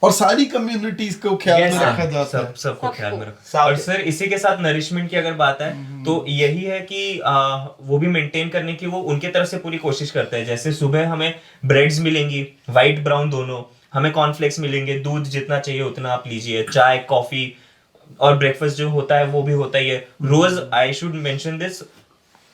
और सारी कम्युनिटीज को ख्याल Yes, में sir. रखा जाता है। सबको ख्याल में रखो। सब- और सर इसी के साथ नरिशमेंट की अगर बात है तो यही है कि वो भी मेंटेन करने की वो उनके तरफ से पूरी कोशिश करते हैं। जैसे सुबह हमें ब्रेड्स मिलेंगी, वाइट ब्राउन दोनों, हमें कॉर्नफ्लेक्स मिलेंगे, दूध जितना चाहिए उतना आप लीजिए, चाय कॉफी, और ब्रेकफास्ट जो होता है वो भी होता ही है रोज। आई शुड मेंशन दिस,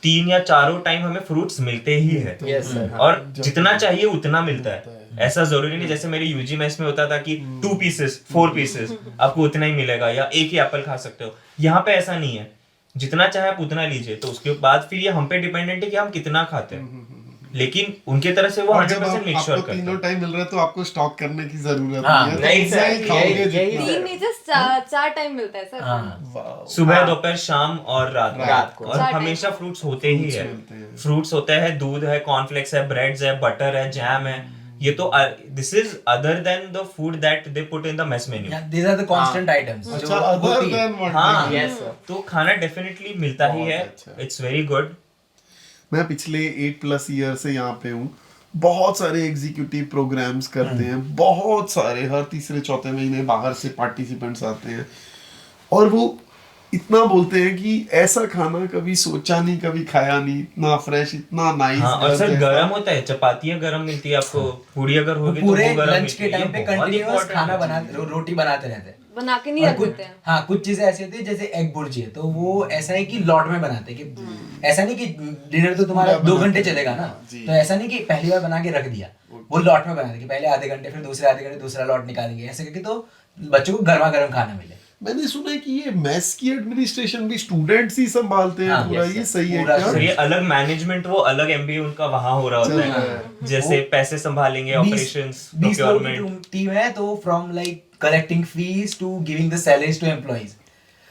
3 या 4 टाइम हमें फ्रूट्स मिलते ही है। Yes, sir. और जितना चाहिए उतना मिलता है, ऐसा जरूरी नहीं जैसे मेरे यूजी मेस में होता था कि 2 पीसेस 4 पीसेस आपको उतना ही मिलेगा या एक ही एप्पल खा सकते हो। यहाँ पे ऐसा नहीं है, जितना चाहे आप उतना लीजिए। तो उसके बाद फिर ये हम पे डिपेंडेंट है कि हम कितना खाते हैं, लेकिन उनके तरफ से वो और जब 100% मेक श्योर आपको करते तीनों हैं। टाइम मिल रहा है तो आपको स्टॉक करने की जरूरत हाँ, नहीं है। नहीं तो sir, इतना ही खाओगे यही जितना। तीन नहीं जस्ट 4 टाइम मिलता है सर। हाँ वाह। सुबह हाँ। दोपहर शाम और रात को। और 4 टाइम। हमेशा फ्रूट्स होते ही है। मिलते हैं। फ्रूट्स होते हैं, दूध है, कॉर्नफ्लेक्स है, ब्रेड्स है, बटर है, जैम है। ये तो this is other than the food that they put in the mess menu. these are the constant items अच्छा, जो अदर होती है। Then what? हाँ, Yes, sir. तो खाना डेफिनेटली मिलता ही बहुत है। अच्छा। It's very good. मैं पिछले 8+ ईयर से यहाँ पे हूँ। बहुत सारे एग्जीक्यूटिव प्रोग्राम्स करते हैं, बहुत सारे, हर तीसरे चौथे महीने बाहर से पार्टिसिपेंट्स आते हैं और वो इतना बोलते हैं कि ऐसा खाना कभी सोचा नहीं, कभी खाया नहीं, इतना फ्रेश, इतना नाइस। हाँ, और सर गरम होता है, चपातियाँ गरम मिलती है आपको, पूरी अगर होगी तो पूरे वो गरम लंच मिलती के है। टाइम पे ये बहुत कंटिन्यूअस important खाना है। बनाते रोटी बनाते रहते हैं। बना के नहीं और रख कुछ देते हैं। हाँ कुछ चीजें ऐसी होती है जैसे एग बुर्जी है तो वो ऐसा है कि लॉट में बनाते हैं कि ऐसा नहीं कि डिनर तो तुम्हारा पूरा 2 बनाते घंटे हैं। चलेगा ना, जी। तो ऐसा नहीं कि पहली बार बना के रख दिया, वो लॉट में बनाते हैं कि पहले आधे घंटे फिर दूसरे आधे घंटे दूसरा लॉट निकालेंगे, ऐसे करके तो बच्चों को गर्मा गर्म खाना मिले। मैंने सुना है कि ये मेस की एडमिनिस्ट्रेशन भी स्टूडेंट्स ही संभालते हैं हाँ, पूरा। yes, ये sir. सही है पूरा क्या? सर ये अलग मैनेजमेंट, वो अलग एमबीए उनका वहाँ हो रहा होता चल है रहा ना। जैसे पैसे संभालेंगे, 20 ऑपरेशंस, 20 लोगों प्रोक्योरमेंट। की टीम है तो from like collecting fees to giving the salaries to employees,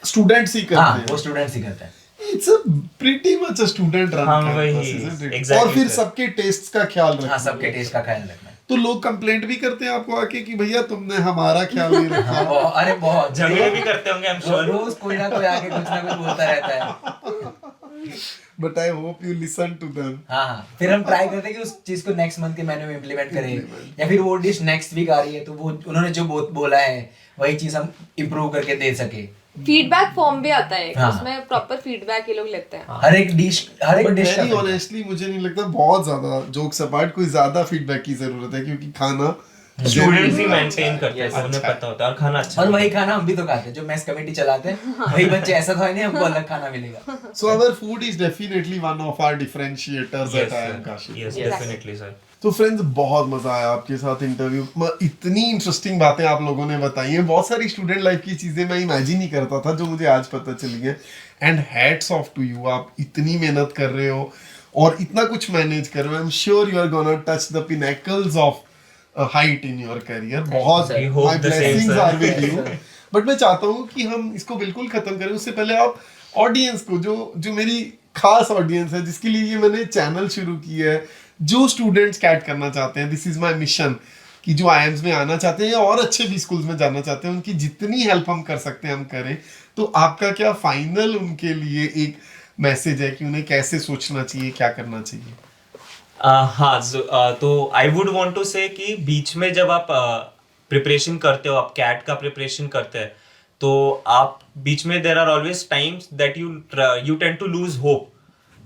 students ही हाँ करते वो हैं। स्टूडेंट्स ही करते हैं। It's a pretty much a student run हाँ, कैंपस, वही, isn't it? exactly, और फिर sir. सबके टेस्ट का ख्याल रखना। हाँ सबके टेस्ट का ख्याल रखना है। तो लोग कंप्लेंट भी करते हैं आपको आके कि भैया तुमने हमारा ख्याल नहीं रखा। हाँ, अरे बहुत झगड़े भी करते होंगे, आई एम श्योर। रोज कोई ना कोई आके कुछ ना कुछ बोलता रहता है। But I hope you listen to them. हाँ फिर हम ट्राई करते हैं कि उस चीज को नेक्स्ट मंथ के मेन्यू में इम्प्लीमेंट करें, या फिर वो डिश नेक्स्ट वीक आ रही है तो वो उन्होंने जो बोला है वही चीज हम इम्प्रूव करके दे सके। फीडबैक फॉर्म भी आता है, हाँ। उसमें प्रॉपर फीडबैक ये लोग लेते हैं। हर एक डिश बट वेरी ऑनेस्टली मुझे नहीं लगता बहुत ज्यादा, जोक्स अपार्ट, कोई ज्यादा फीडबैक की जरूरत है क्योंकि खाना स्टूडेंट्स ही मेंटेन करते हैं, Yes, उन्हें अच्छा। पता होता है और खाना अच्छा और भी वही खाना हम भी तो खाते हैं जो मेस कमेटी चलाते हैं, वही बच्चे ऐसा तो है नहीं हमको अलग खाना मिलेगा। So our food is definitely one of our differentiators Yes, at IIM sir. Kashipur. Yes, Yes. definitely, sir. तो फ्रेंड्स बहुत मजा आया आपके साथ इंटरव्यू में, इतनी इंटरेस्टिंग बातें आप लोगों ने बताई हैं, बहुत सारी स्टूडेंट लाइफ की चीजें मैं इमेजिन ही करता था जो मुझे आज पता चली है। And hats off to you, आप इतनी मेहनत कर रहे हो और इतना कुछ मैनेज कर रहे हो। I am sure you are gonna touch the pinnacles of height in your career. बहुत We hope my the same, blessings sir. Are with you. But मैं चाहता हूँ कि हम इसको बिल्कुल खत्म करें उससे पहले आप ऑडियंस को, जो मेरी खास ऑडियंस है जिसके लिए ये मैंने चैनल शुरू किया है, जो स्टूडेंट्स कैट करना चाहते हैं, दिस इज माय मिशन, कि जो आईएम्स में आना चाहते हैं या और अच्छे भी स्कूल्स में जाना चाहते हैं, उनकी जितनी हेल्प हम कर सकते हैं हम करें। तो आपका क्या फाइनल उनके लिए एक मैसेज है कि उन्हें कैसे सोचना चाहिए, क्या करना चाहिए? हाँ, तो आई वुड वांट टू से कि बीच में जब आप प्रिपरेशन करते हो, आप कैट का प्रिपरेशन करते हैं, तो आप बीच में there are always times that you tend to lose hope.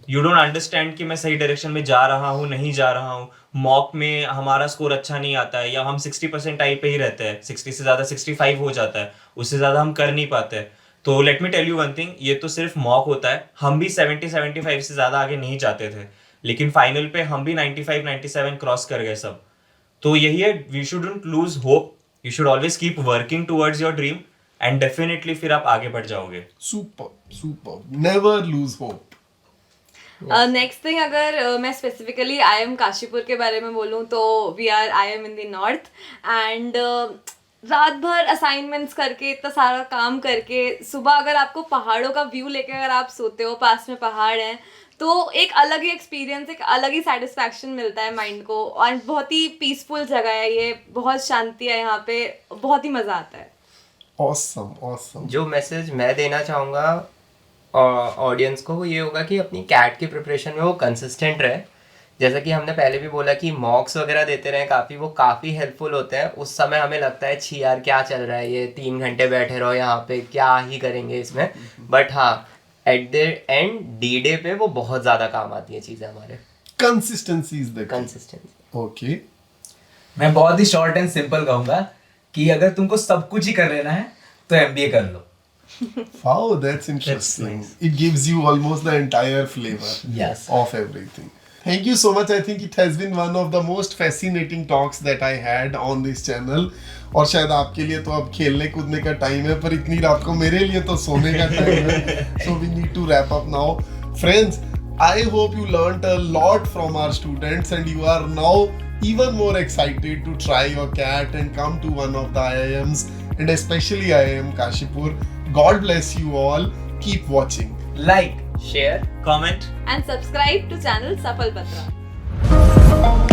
You don't understand कि मैं सही डायरेक्शन में जा रहा हूँ, नहीं जा रहा हूँ। मॉक में हमारा स्कोर अच्छा नहीं आता है या हम 60% आई पे ही रहते हैं, 60 से ज़्यादा 65 हो जाता है, उससे ज़्यादा हम कर नहीं पाते हैं। तो let me tell you one thing, ये तो सिर्फ मॉक होता है। हम भी 70-75 से ज़्यादा आगे नहीं जाते थे, लेकिन फाइनल पे हम भी 95-97 क्रॉस कर गए सब। तो यही है, we shouldn't lose hope, you should always keep working towards your dream and definitely फिर आप आगे बढ़ जाओगे। Super, never lose hope. Next thing, अगर मैं स्पेसिफिकली IIM काशीपुर के बारे में बोलूँ तो we are IIM in the north and रात भर असाइनमेंट्स करके, इतना सारा काम करके, सुबह अगर आपको पहाड़ों का व्यू लेके अगर आप सोते हो, पास में पहाड़ हैं, तो एक अलग ही एक्सपीरियंस, एक अलग ही सेटिस्फैक्शन मिलता है माइंड को। और बहुत ही पीसफुल जगह है ये, बहुत शांति है यहाँ पे, बहुत ही मज़ा आता है। ऑसम। जो मैसेज मैं देना चाहूँगा ऑडियंस को वो ये होगा कि अपनी कैट की प्रिपरेशन में वो कंसिस्टेंट रहे। जैसा कि हमने पहले भी बोला कि मॉक्स वगैरह देते रहे काफ़ी, वो काफ़ी हेल्पफुल होते हैं। उस समय हमें लगता है छी यार क्या चल रहा है, ये 3 घंटे बैठे रहो यहाँ पे, क्या ही करेंगे इसमें। बट हाँ, एट द एंड D-Day पे वो बहुत ज़्यादा काम आती है चीज़ें हमारे। Consistency is the consistency. Okay, मैं बहुत ही शॉर्ट एंड सिंपल कहूंगा कि अगर तुमको सब कुछ ही कर लेना है तो MBA कर लो। wow, that's interesting. nice. It gives you almost the entire flavor Yes. of everything. Thank you so much. I think it has been one of the most fascinating talks that I had on this channel. और शायद आपके लिए तो अब खेलने कूदने का time है, पर इतनी रात को मेरे लिए तो सोने का टाइम है। So we need to wrap up now. Friends, I hope you learned a lot from our students and you are now even more excited to try your CAT and come to one of the IIMs and especially IIM Kashipur. God bless you all. Keep watching. Like, share, comment and subscribe to channel Safal Patra.